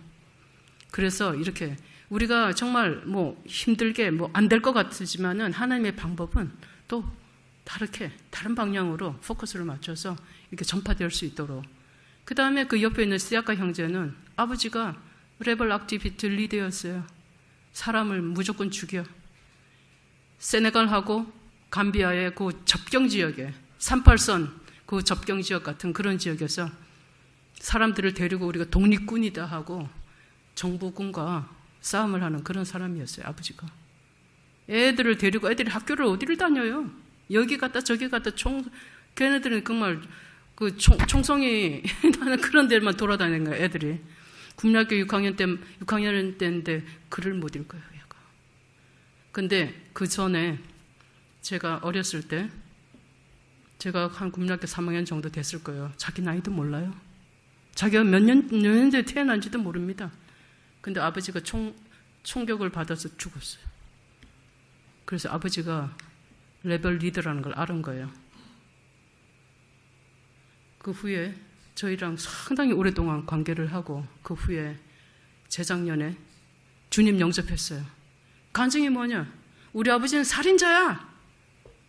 그래서 이렇게 우리가 정말 뭐 힘들게 뭐 안 될 것 같지만은 하나님의 방법은 또 다른 방향으로 포커스를 맞춰서 이렇게 전파될 수 있도록. 그 다음에 그 옆에 있는 시아카 형제는 아버지가 레벨 액티비티 리더였어요. 사람을 무조건 죽여. 세네갈하고 감비아의 그 접경 지역에 38선 그 접경 지역 같은 그런 지역에서 사람들을 데리고 우리가 독립군이다 하고 정부군과 싸움을 하는 그런 사람이었어요. 아버지가. 애들을 데리고 애들이 학교를 어디를 다녀요? 여기 갔다 저기 갔다 걔네들은 정말 그 총성이 나는 그런 데만 돌아다니는 거예요. 애들이. 국민학교 6학년 때인데 글을 못 읽어요. 얘가. 근데 그 전에 제가 어렸을 때 제가 한 국민학교 3학년 정도 됐을 거예요. 자기 나이도 몰라요. 자기가 몇 년도에 태어난지도 모릅니다. 근데 아버지가 총격을 받아서 죽었어요. 그래서 아버지가 레벨 리더라는 걸 알은 거예요. 그 후에 저희랑 상당히 오랫동안 관계를 하고 그 후에 재작년에 주님 영접했어요. 간증이 뭐냐? 우리 아버지는 살인자야.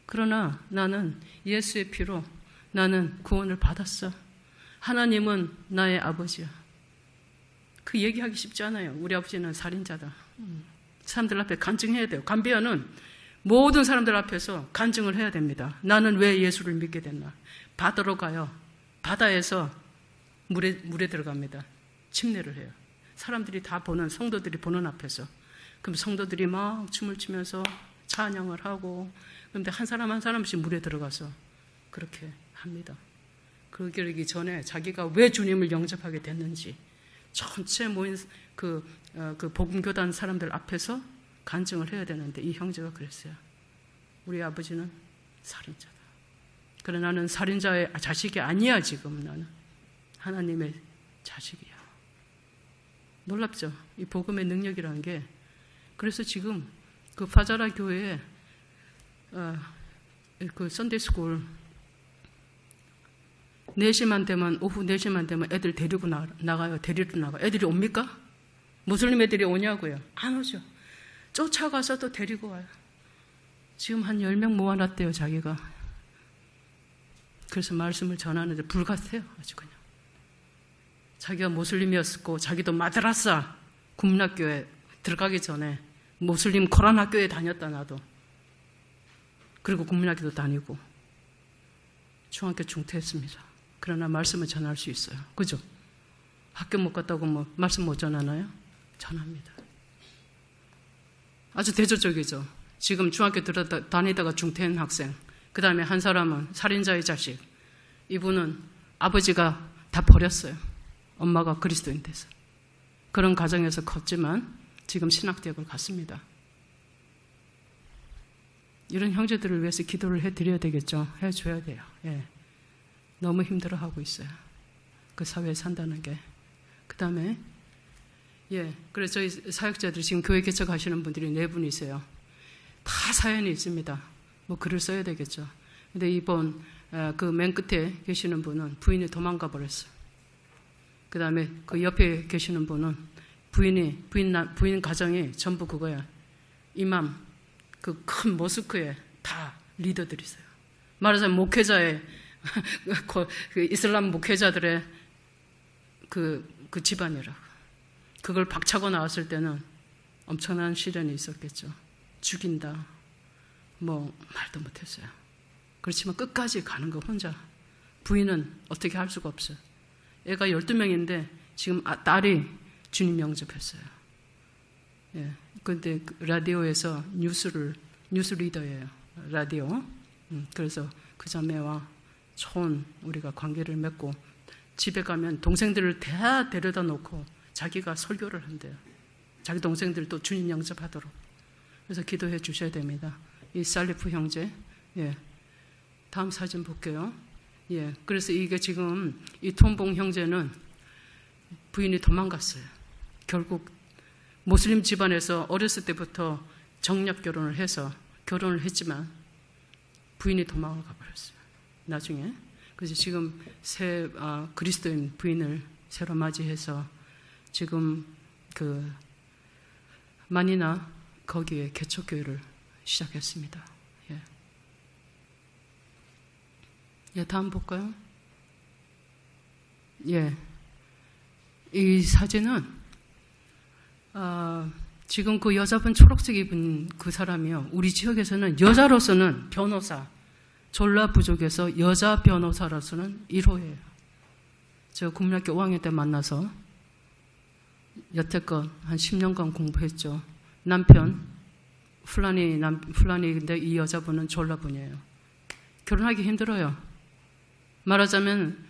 그러나 나는 예수의 피로 나는 구원을 받았어. 하나님은 나의 아버지야. 그 얘기하기 쉽지 않아요. 우리 아버지는 살인자다. 사람들 앞에 간증해야 돼요. 감비아는 모든 사람들 앞에서 간증을 해야 됩니다. 나는 왜 예수를 믿게 됐나. 바다로 가요. 바다에서 물에 들어갑니다. 침례를 해요. 사람들이 다 보는, 성도들이 보는 앞에서. 그럼 성도들이 막 춤을 추면서 찬양을 하고, 그런데 한 사람 한 사람씩 물에 들어가서 그렇게 합니다. 그러기 전에 자기가 왜 주님을 영접하게 됐는지, 전체 모인 그 복음교단 사람들 앞에서 간증을 해야 되는데 이 형제가 그랬어요. 우리 아버지는 살인자다. 그래 나는 살인자의 자식이 아니야. 지금 나는 하나님의 자식이야. 놀랍죠? 이 복음의 능력이라는 게. 그래서 지금 그 파자라 교회에 그 선데이스쿨 4시만 되면, 오후 4시만 되면 애들 데리고 나가요. 데리러 나가요. 애들이 옵니까? 무슬림 애들이 오냐고요? 안 오죠. 쫓아가서 또 데리고 와요. 지금 한 10명 모아놨대요, 자기가. 그래서 말씀을 전하는데 불같아요, 아주 그냥. 자기가 무슬림이었고, 자기도 마드라사 국민학교에 들어가기 전에 무슬림 코란 학교에 다녔다, 나도. 그리고 국민학교도 다니고. 중학교 중퇴했습니다. 그러나 말씀을 전할 수 있어요. 그죠? 학교 못 갔다고 뭐 말씀 못 전하나요? 전합니다. 아주 대조적이죠. 지금 중학교 다니다가 중퇴한 학생, 그 다음에 한 사람은 살인자의 자식. 이분은 아버지가 다 버렸어요. 엄마가 그리스도인 돼서. 그런 가정에서 컸지만 지금 신학대학을 갔습니다. 이런 형제들을 위해서 기도를 해드려야 되겠죠. 해줘야 돼요. 예. 너무 힘들어하고 있어요. 그 사회에 산다는 게. 그 다음에 그래서 저희 사역자들이 지금 교회 개척하시는 분들이 4분이세요. 다 사연이 있습니다. 뭐 글을 써야 되겠죠. 근데 이번 그 맨 끝에 계시는 분은 부인이 도망가 버렸어요. 그 다음에 그 옆에 계시는 분은 부인 가정이 전부 그거야. 이맘 그 큰 모스크에 다 리더들이세요. 말하자면 목회자의 그 이슬람 목회자들의 그 집안이라고. 그걸 박차고 나왔을 때는 엄청난 시련이 있었겠죠. 죽인다. 뭐 말도 못했어요. 그렇지만 끝까지 가는 거 혼자. 부인은 어떻게 할 수가 없어요. 애가 12명인데 지금 딸이 주님 영접했어요. 근데 라디오에서 뉴스 리더예요. 라디오. 그래서 그 자매와 좋은 우리가 관계를 맺고 집에 가면 동생들을 다 데려다 놓고 자기가 설교를 한대요. 자기 동생들도 주님 영접하도록. 그래서 기도해 주셔야 됩니다. 이 살리프 형제. 다음 사진 볼게요. 그래서 이게 지금 이 톰봉 형제는 부인이 도망갔어요. 결국 모슬림 집안에서 어렸을 때부터 정략 결혼을 해서 결혼을 했지만 부인이 도망을 가버렸어요. 나중에. 그래서 지금 새 그리스도인 부인을 새로 맞이해서 지금 그 마니나 거기에 개척교회를 시작했습니다. 다음 볼까요? 이 사진은 지금 그 여자분 초록색 입은 그 사람이요. 우리 지역에서는 여자로서는 변호사, 졸라 부족에서 여자 변호사로서는 1호예요. 저 국민학교 5학년 때 만나서 여태껏 한 10년간 공부했죠. 남편 풀라니인데 이 여자분은 졸라분이에요. 결혼하기 힘들어요. 말하자면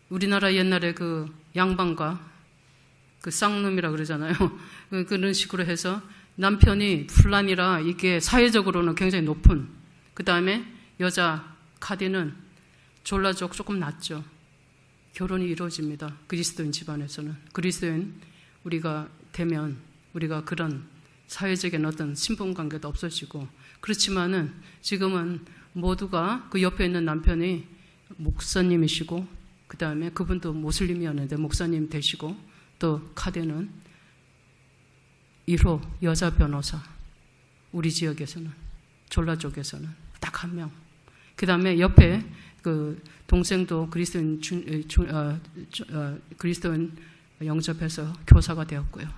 우리나라 옛날에 그 양반과 그 쌍놈이라 그러잖아요. 그런 식으로 해서 남편이 풀란이라 이게 사회적으로는 굉장히 높은, 그 다음에 여자 카디는 졸라족 조금 낮죠. 결혼이 이루어집니다. 그리스도인 집안에서는. 그리스도인 우리가 되면 우리가 그런 사회적인 어떤 신분관계도 없어지고, 그렇지만은 지금은 모두가 그 옆에 있는 남편이 목사님이시고, 그 다음에 그분도 모슬림이었는데 목사님 되시고, 또 카드는 1호 여자 변호사, 우리 지역에서는, 졸라 쪽에서는 딱 1명. 그 다음에 옆에 그 동생도 그리스도인 영접해서 교사가 되었고요.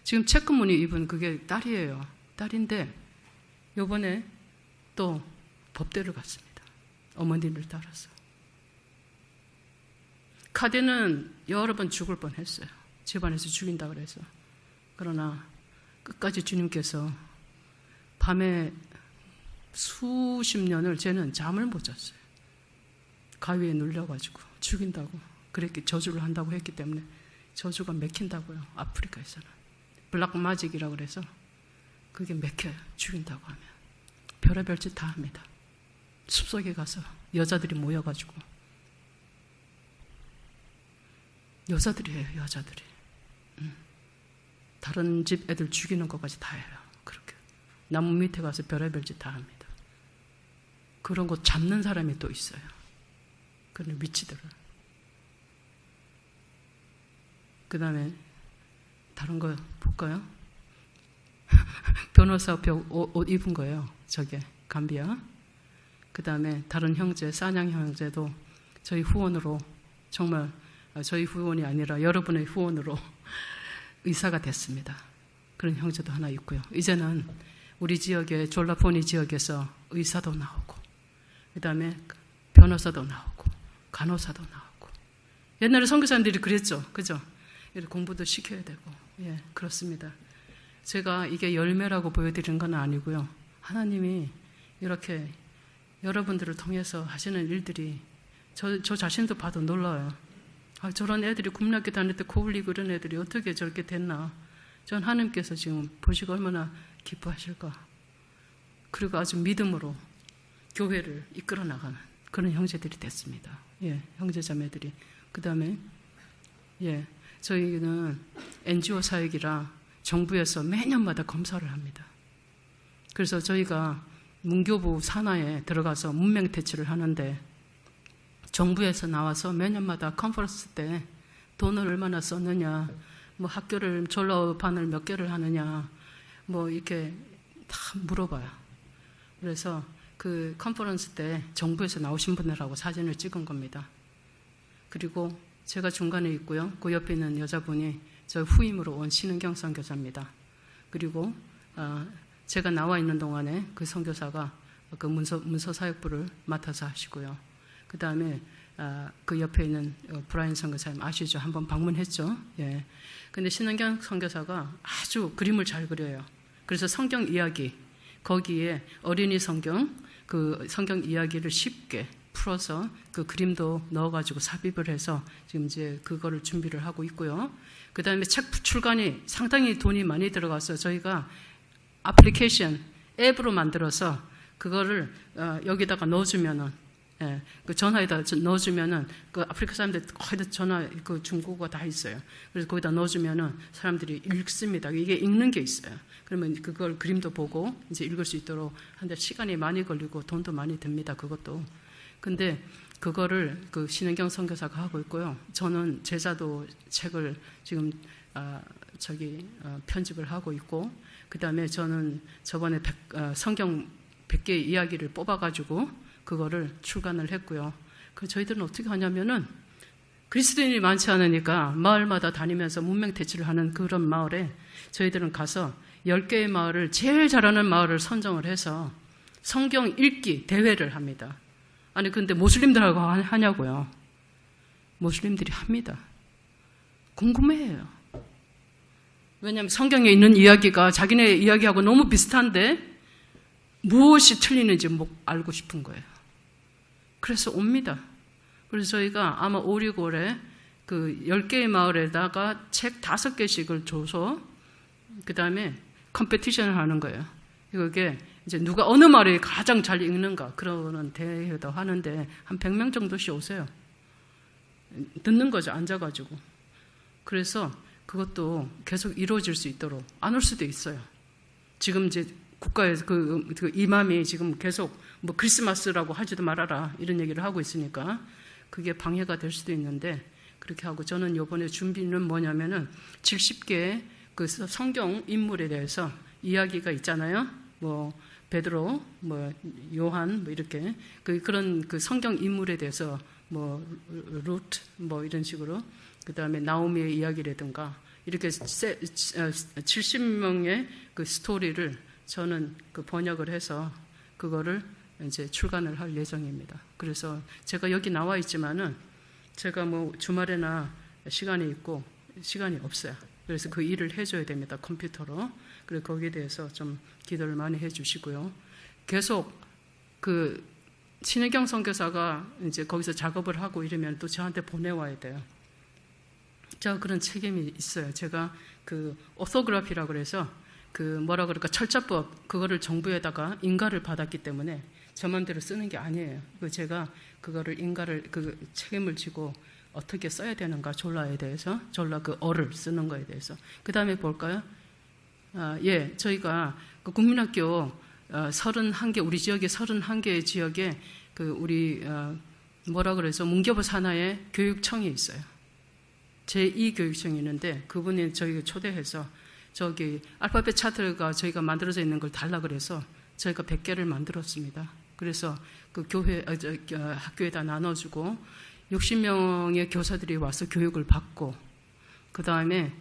지금 체크무늬 입은 그게 딸이에요. 딸인데 요번에 또 법대를 갔습니다. 어머니를 따라서. 카드는 여러 번 죽을 뻔했어요. 집안에서 죽인다 그래서. 그러나 끝까지 주님께서 밤에 수십 년을 쟤는 잠을 못 잤어요. 가위에 눌려가지고 죽인다고 그렇게 저주를 한다고 했기 때문에 저주가 맥힌다고요. 아프리카에서는 블락 마직이라고 그래서 그게 맥혀요. 죽인다고 하면 별의별 짓 다 합니다. 숲속에 가서 여자들이 모여가지고 여자들이에요. 여자들이 다른 집 애들 죽이는 것까지 다 해요. 그렇게 나무 밑에 가서 별의별 짓 다 합니다. 그런 거 잡는 사람이 또 있어요. 그런 위치들을. 그 다음에 다른 거 볼까요? 변호사 옷 입은 거예요. 저게 감비아. 그 다음에 다른 형제, 사냥 형제도 저희 후원으로, 정말 저희 후원이 아니라 여러분의 후원으로 의사가 됐습니다. 그런 형제도 하나 있고요. 이제는 우리 지역에 졸라포니 지역에서 의사도 나오고, 그 다음에 변호사도 나오고, 간호사도 나오고. 옛날에 선교사님들이 그랬죠, 그죠? 이렇게 공부도 시켜야 되고, 예, 그렇습니다. 제가 이게 열매라고 보여드리는 건 아니고요. 하나님이 이렇게 여러분들을 통해서 하시는 일들이 저 자신도 봐도 놀라워요. 아, 저런 애들이 국민학교 다닐 때 코 흘리고 이런 애들이 어떻게 저렇게 됐나. 전 하나님께서 지금 보시고 얼마나 기뻐하실까. 그리고 아주 믿음으로 교회를 이끌어 나가는 그런 형제들이 됐습니다. 예, 형제자매들이. 그 다음에 예, 저희는 NGO 사역이라 정부에서 매년마다 검사를 합니다. 그래서 저희가 문교부 산하에 들어가서 문명 대치를 하는데 정부에서 나와서 매년마다 컨퍼런스 때 돈을 얼마나 썼느냐, 뭐 학교를 졸업반을 몇 개를 하느냐, 뭐 이렇게 다 물어봐요. 그래서 그 컨퍼런스 때 정부에서 나오신 분들하고 사진을 찍은 겁니다. 그리고 제가 중간에 있고요. 그 옆에 있는 여자분이 저 후임으로 온 신은경 선교사입니다. 그리고 제가 나와 있는 동안에 그 선교사가 그 문서 사역부를 맡아서 하시고요. 그 다음에 그 옆에 있는 브라인 선교사님 아시죠? 한번 방문했죠. 예. 근데 신은경 선교사가 아주 그림을 잘 그려요. 그래서 성경 이야기 거기에 어린이 성경 그 성경 이야기를 쉽게 풀어서 그 그림도 넣어가지고 삽입을 해서 지금 이제 그거를 준비를 하고 있고요. 그 다음에 책 출간이 상당히 돈이 많이 들어가서 저희가 애플리케이션 앱으로 만들어서 그거를 여기다가 넣어주면은 예, 그 전화에다 넣어주면은 그 아프리카 사람들 거의 다 전화 그 중국어가 다 있어요. 그래서 거기다 넣어주면은 사람들이 읽습니다. 이게 읽는 게 있어요. 그러면 그걸 그림도 보고 이제 읽을 수 있도록 한데 시간이 많이 걸리고 돈도 많이 듭니다. 그것도. 근데 그거를 그 신은경 선교사가 하고 있고요. 저는 제자도 책을 지금 편집을 하고 있고, 그 다음에 저는 저번에 성경 100개 이야기를 뽑아가지고 그거를 출간을 했고요. 그 저희들은 어떻게 하냐면은 그리스도인이 많지 않으니까 마을마다 다니면서 문명 대치를 하는 그런 마을에 저희들은 가서 10개의 마을을 제일 잘하는 마을을 선정을 해서 성경 읽기 대회를 합니다. 아니 근데 모슬림들하고 하냐고요. 모슬림들이 합니다. 궁금해해요. 왜냐하면 성경에 있는 이야기가 자기네 이야기하고 너무 비슷한데 무엇이 틀리는지 알고 싶은 거예요. 그래서 옵니다. 그래서 저희가 아마 5, 6월에 그 10개의 마을에다가 책 5개씩을 줘서 그 다음에 컴페티션을 하는 거예요. 이게 이제 누가 어느 마을에 가장 잘 읽는가 그러는 대회도 하는데 한 100명 정도씩 오세요. 듣는 거죠. 앉아가지고. 그래서 그것도 계속 이루어질 수 있도록 안 올 수도 있어요. 지금 이제 국가에서 그 이맘이 지금 계속 뭐 크리스마스라고 하지도 말아라 이런 얘기를 하고 있으니까 그게 방해가 될 수도 있는데 그렇게 하고 저는 이번에 준비는 뭐냐면은 70개의 그 성경 인물에 대해서 이야기가 있잖아요. 뭐 베드로, 뭐 요한, 뭐 이렇게 그런 그 성경 인물에 대해서 뭐 루트 뭐 이런 식으로 그 다음에 나오미의 이야기라든가 이렇게 70명의 그 스토리를 저는 그 번역을 해서 그거를 이제 출간을 할 예정입니다. 그래서 제가 여기 나와 있지만은 제가 뭐 주말에나 시간이 있고 시간이 없어요. 그래서 그 일을 해줘야 됩니다. 컴퓨터로. 그래서 거기에 대해서 좀 기도를 많이 해주시고요. 계속 그 신혜경 선교사가 이제 거기서 작업을 하고 이러면 또 저한테 보내와야 돼요. 제가 그런 책임이 있어요. 제가 그 오토그래피라고 그래서 그 뭐라 그럴까 철자법 그거를 정부에다가 인가를 받았기 때문에 저 맘대로 쓰는 게 아니에요. 제가 그거를 인가를 그 책임을 지고 어떻게 써야 되는가 졸라에 대해서 졸라 그 어를 쓰는 거에 대해서 그 다음에 볼까요? 예, 저희가 그 국민학교 31개 우리 지역에 31개의 지역에 그 우리 뭐라 그래서 문교부 산하의 교육청이 있어요. 제2교육청이 있는데 그분이 저희 초대해서 저기 알파벳 차트가 저희가 만들어져 있는 걸 달라 그래서 저희가 100개를 만들었습니다. 그래서 그 교회 학교에다 나눠주고 60명의 교사들이 와서 교육을 받고 그 다음에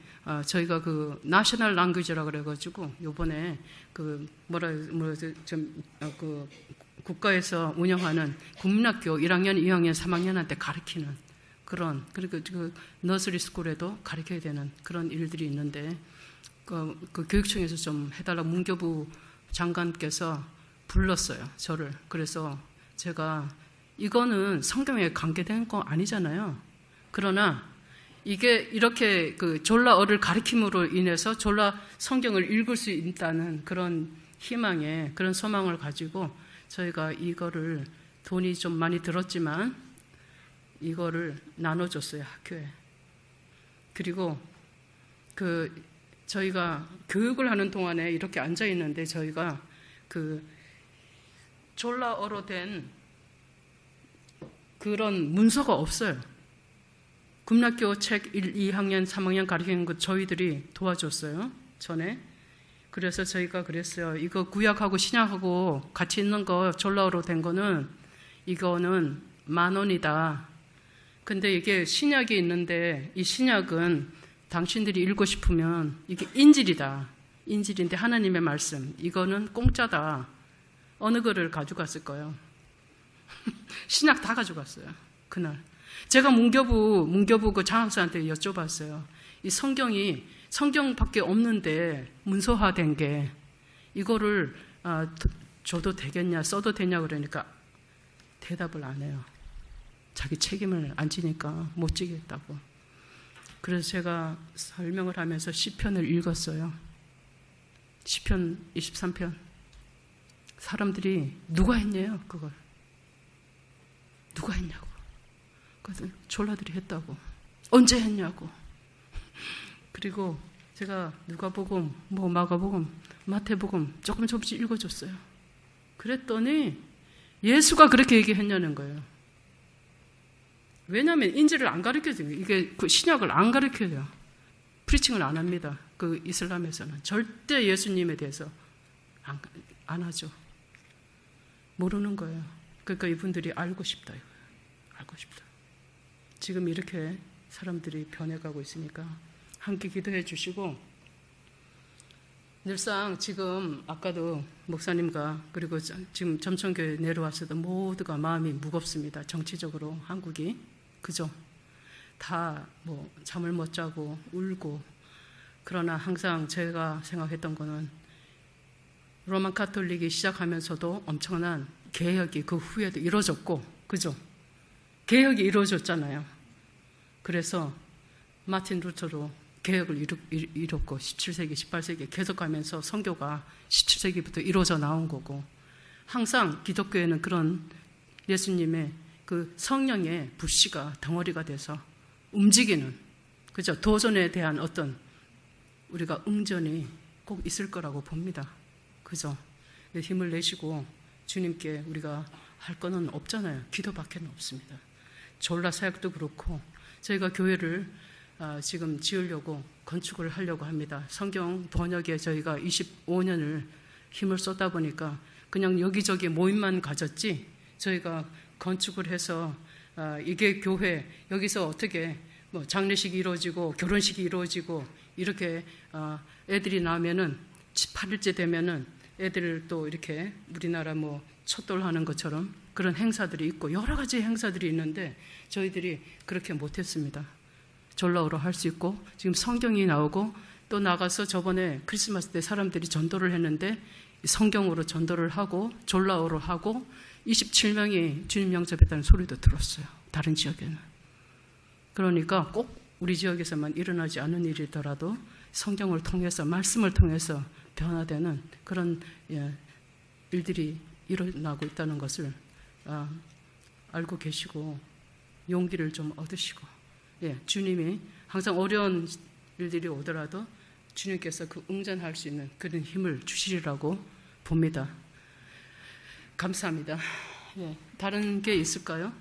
저희가 그 나셔널 랑귀지라 그래가지고 요번에 그 그 국가에서 운영하는 국민학교 1학년, 2학년, 3학년한테 가르치는 그런 그리고 그 너스리 스쿨에도 가르쳐야 되는 그런 일들이 있는데 그 교육청에서 좀 해달라 문교부 장관께서 불렀어요 저를. 그래서 제가 이거는 성경에 관계된 거 아니잖아요. 그러나 이게 이렇게 그 졸라어를 가르침으로 인해서 졸라 성경을 읽을 수 있다는 그런 희망에 그런 소망을 가지고 저희가 이거를 돈이 좀 많이 들었지만 이거를 나눠줬어요 학교에. 그리고 그 저희가 교육을 하는 동안에 이렇게 앉아 있는데 저희가 그 졸라어로 된 그런 문서가 없어요. 국민학교 책 1, 2학년, 3학년 가르치는 거 저희들이 도와줬어요 전에. 그래서 저희가 그랬어요. 이거 구약하고 신약하고 같이 있는 거 졸라어로 된 거는 이거는 10,000원이다. 근데 이게 신약이 있는데 이 신약은 당신들이 읽고 싶으면 이게 인질이다. 인질인데 하나님의 말씀. 이거는 공짜다. 어느 거를 가져갔을 거예요? 신약 다 가져갔어요. 그날. 제가 문교부 그 장학사한테 여쭤봤어요. 이 성경밖에 없는데 문서화된 게 이거를 줘도 되겠냐, 써도 되냐 그러니까 대답을 안 해요. 자기 책임을 안 지니까 못 지겠다고. 그래서 제가 설명을 하면서 시편을 읽었어요. 시편 23편. 사람들이 누가 했냐요, 그걸. 누가 했냐고. 그래서 졸라들이 했다고. 언제 했냐고. 그리고 제가 누가복음, 마가복음, 마태복음 조금씩 읽어줬어요. 그랬더니 예수가 그렇게 얘기했냐는 거예요. 왜냐하면 인지를 안 가르쳐줘요. 이게 그 신약을 안 가르쳐요. 프리칭을 안 합니다. 그 이슬람에서는 절대 예수님에 대해서 안 하죠. 모르는 거예요. 그러니까 이분들이 알고 싶다 이거예요. 알고 싶다. 지금 이렇게 사람들이 변해가고 있으니까 함께 기도해 주시고, 늘상 지금 아까도 목사님과 그리고 지금 점천교회 내려왔어도 모두가 마음이 무겁습니다. 정치적으로 한국이. 그죠? 다 뭐 잠을 못 자고 울고. 그러나 항상 제가 생각했던 거는 로만 카톨릭이 시작하면서도 엄청난 개혁이 그 후에도 이루어졌고, 그죠? 개혁이 이루어졌잖아요. 그래서 마틴 루터로 개혁을 이뤘고 17세기, 18세기 계속 가면서 선교가 17세기부터 이루어져 나온 거고, 항상 기독교에는 그런 예수님의 그 성령의 불씨가 덩어리가 돼서 움직이는, 그죠? 도전에 대한 어떤 우리가 응전이 꼭 있을 거라고 봅니다. 그죠? 힘을 내시고 주님께 우리가 할 거는 없잖아요. 기도밖에는 없습니다. 졸라 사역도 그렇고 저희가 교회를 지금 지으려고 건축을 하려고 합니다. 성경 번역에 저희가 25년을 힘을 쏟다 보니까 그냥 여기저기 모임만 가졌지, 저희가 건축을 해서 이게 교회, 여기서 어떻게 뭐 장례식이 이루어지고 결혼식이 이루어지고 이렇게 애들이 나오면은 8일째 되면은 애들 또 이렇게 우리나라 뭐 촛돌하는 것처럼 그런 행사들이 있고 여러 가지 행사들이 있는데 저희들이 그렇게 못했습니다. 졸라어로 할 수 있고 지금 성경이 나오고 또 나가서 저번에 크리스마스 때 사람들이 전도를 했는데 성경으로 전도를 하고 졸라어로 하고 27명이 주님 영접했다는 소리도 들었어요. 다른 지역에는. 그러니까 꼭 우리 지역에서만 일어나지 않은 일이더라도 성경을 통해서, 말씀을 통해서 변화되는 그런 일들이 일어나고 있다는 것을 알고 계시고 용기를 좀 얻으시고, 주님이 항상 어려운 일들이 오더라도 주님께서 그 응전할 수 있는 그런 힘을 주시리라고 봅니다. 감사합니다. 다른 게 있을까요?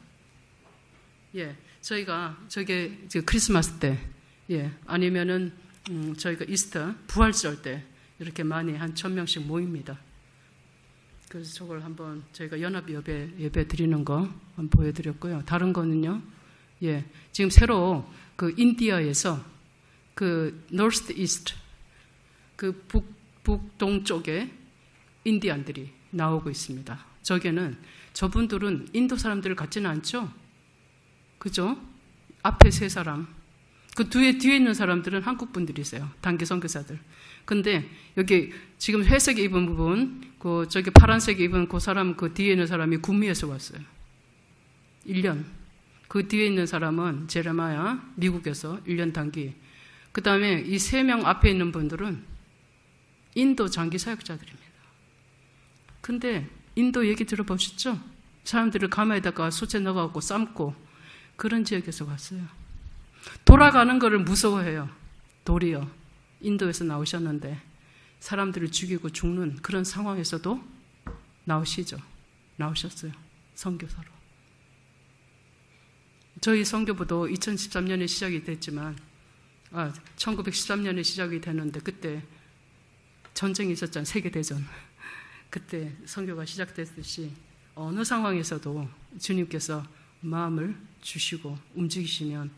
저희가 저게 크리스마스 때, 아니면은 저희가 이스터 부활절 때 이렇게 많이 한 1,000명씩 모입니다. 그래서 저걸 한번 저희가 연합 예배 드리는 거 한번 보여드렸고요. 다른 거는요, 지금 새로 그 인디아에서 그 노스 이스트, 그 북동쪽에 인디안들이 나오고 있습니다. 저게는 저분들은 인도 사람들 같지는 않죠? 그죠? 앞에 세 사람, 그 뒤에 있는 사람들은 한국 분들이세요. 단기 선교사들. 근데 여기 지금 회색 입은 부분, 그 저기 파란색 입은 그 사람, 그 뒤에 있는 사람이 구미에서 왔어요. 1년. 그 뒤에 있는 사람은 제레마야, 미국에서 1년 단기. 그 다음에 이 3명 앞에 있는 분들은 인도 장기 사역자들입니다. 근데 인도 얘기 들어보셨죠? 사람들을 가마에다가 소재 넣어갖고 삶고 그런 지역에서 왔어요. 돌아가는 거를 무서워해요. 도리어 인도에서 나오셨는데 사람들을 죽이고 죽는 그런 상황에서도 나오셨어요. 선교사로. 저희 선교부도 2013년에 시작이 됐지만 1913년에 시작이 됐는데 그때 전쟁이 있었잖아요. 세계대전. 그때 선교가 시작됐듯이 어느 상황에서도 주님께서 마음을 주시고 움직이시면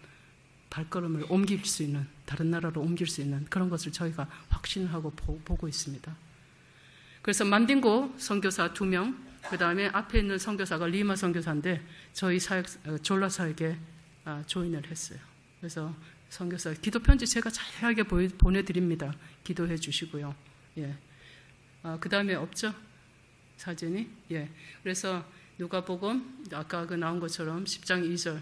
발걸음을 옮길 수 있는, 다른 나라로 옮길 수 있는 그런 것을 저희가 확신하고 보고 있습니다. 그래서 만딩고 선교사 2명, 그 다음에 앞에 있는 선교사가 리마 선교사인데 저희 졸라 사역에 조인을 했어요. 그래서 선교사 기도 편지 제가 자세하게 보내드립니다. 기도해 주시고요. 그 다음에 없죠? 사진이? 그래서 누가복음 아까 그 나온 것처럼 10장 2절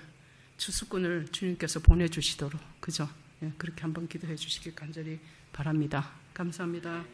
추수꾼을 주님께서 보내주시도록, 그죠? 그렇게 한번 기도해 주시길 간절히 바랍니다. 감사합니다.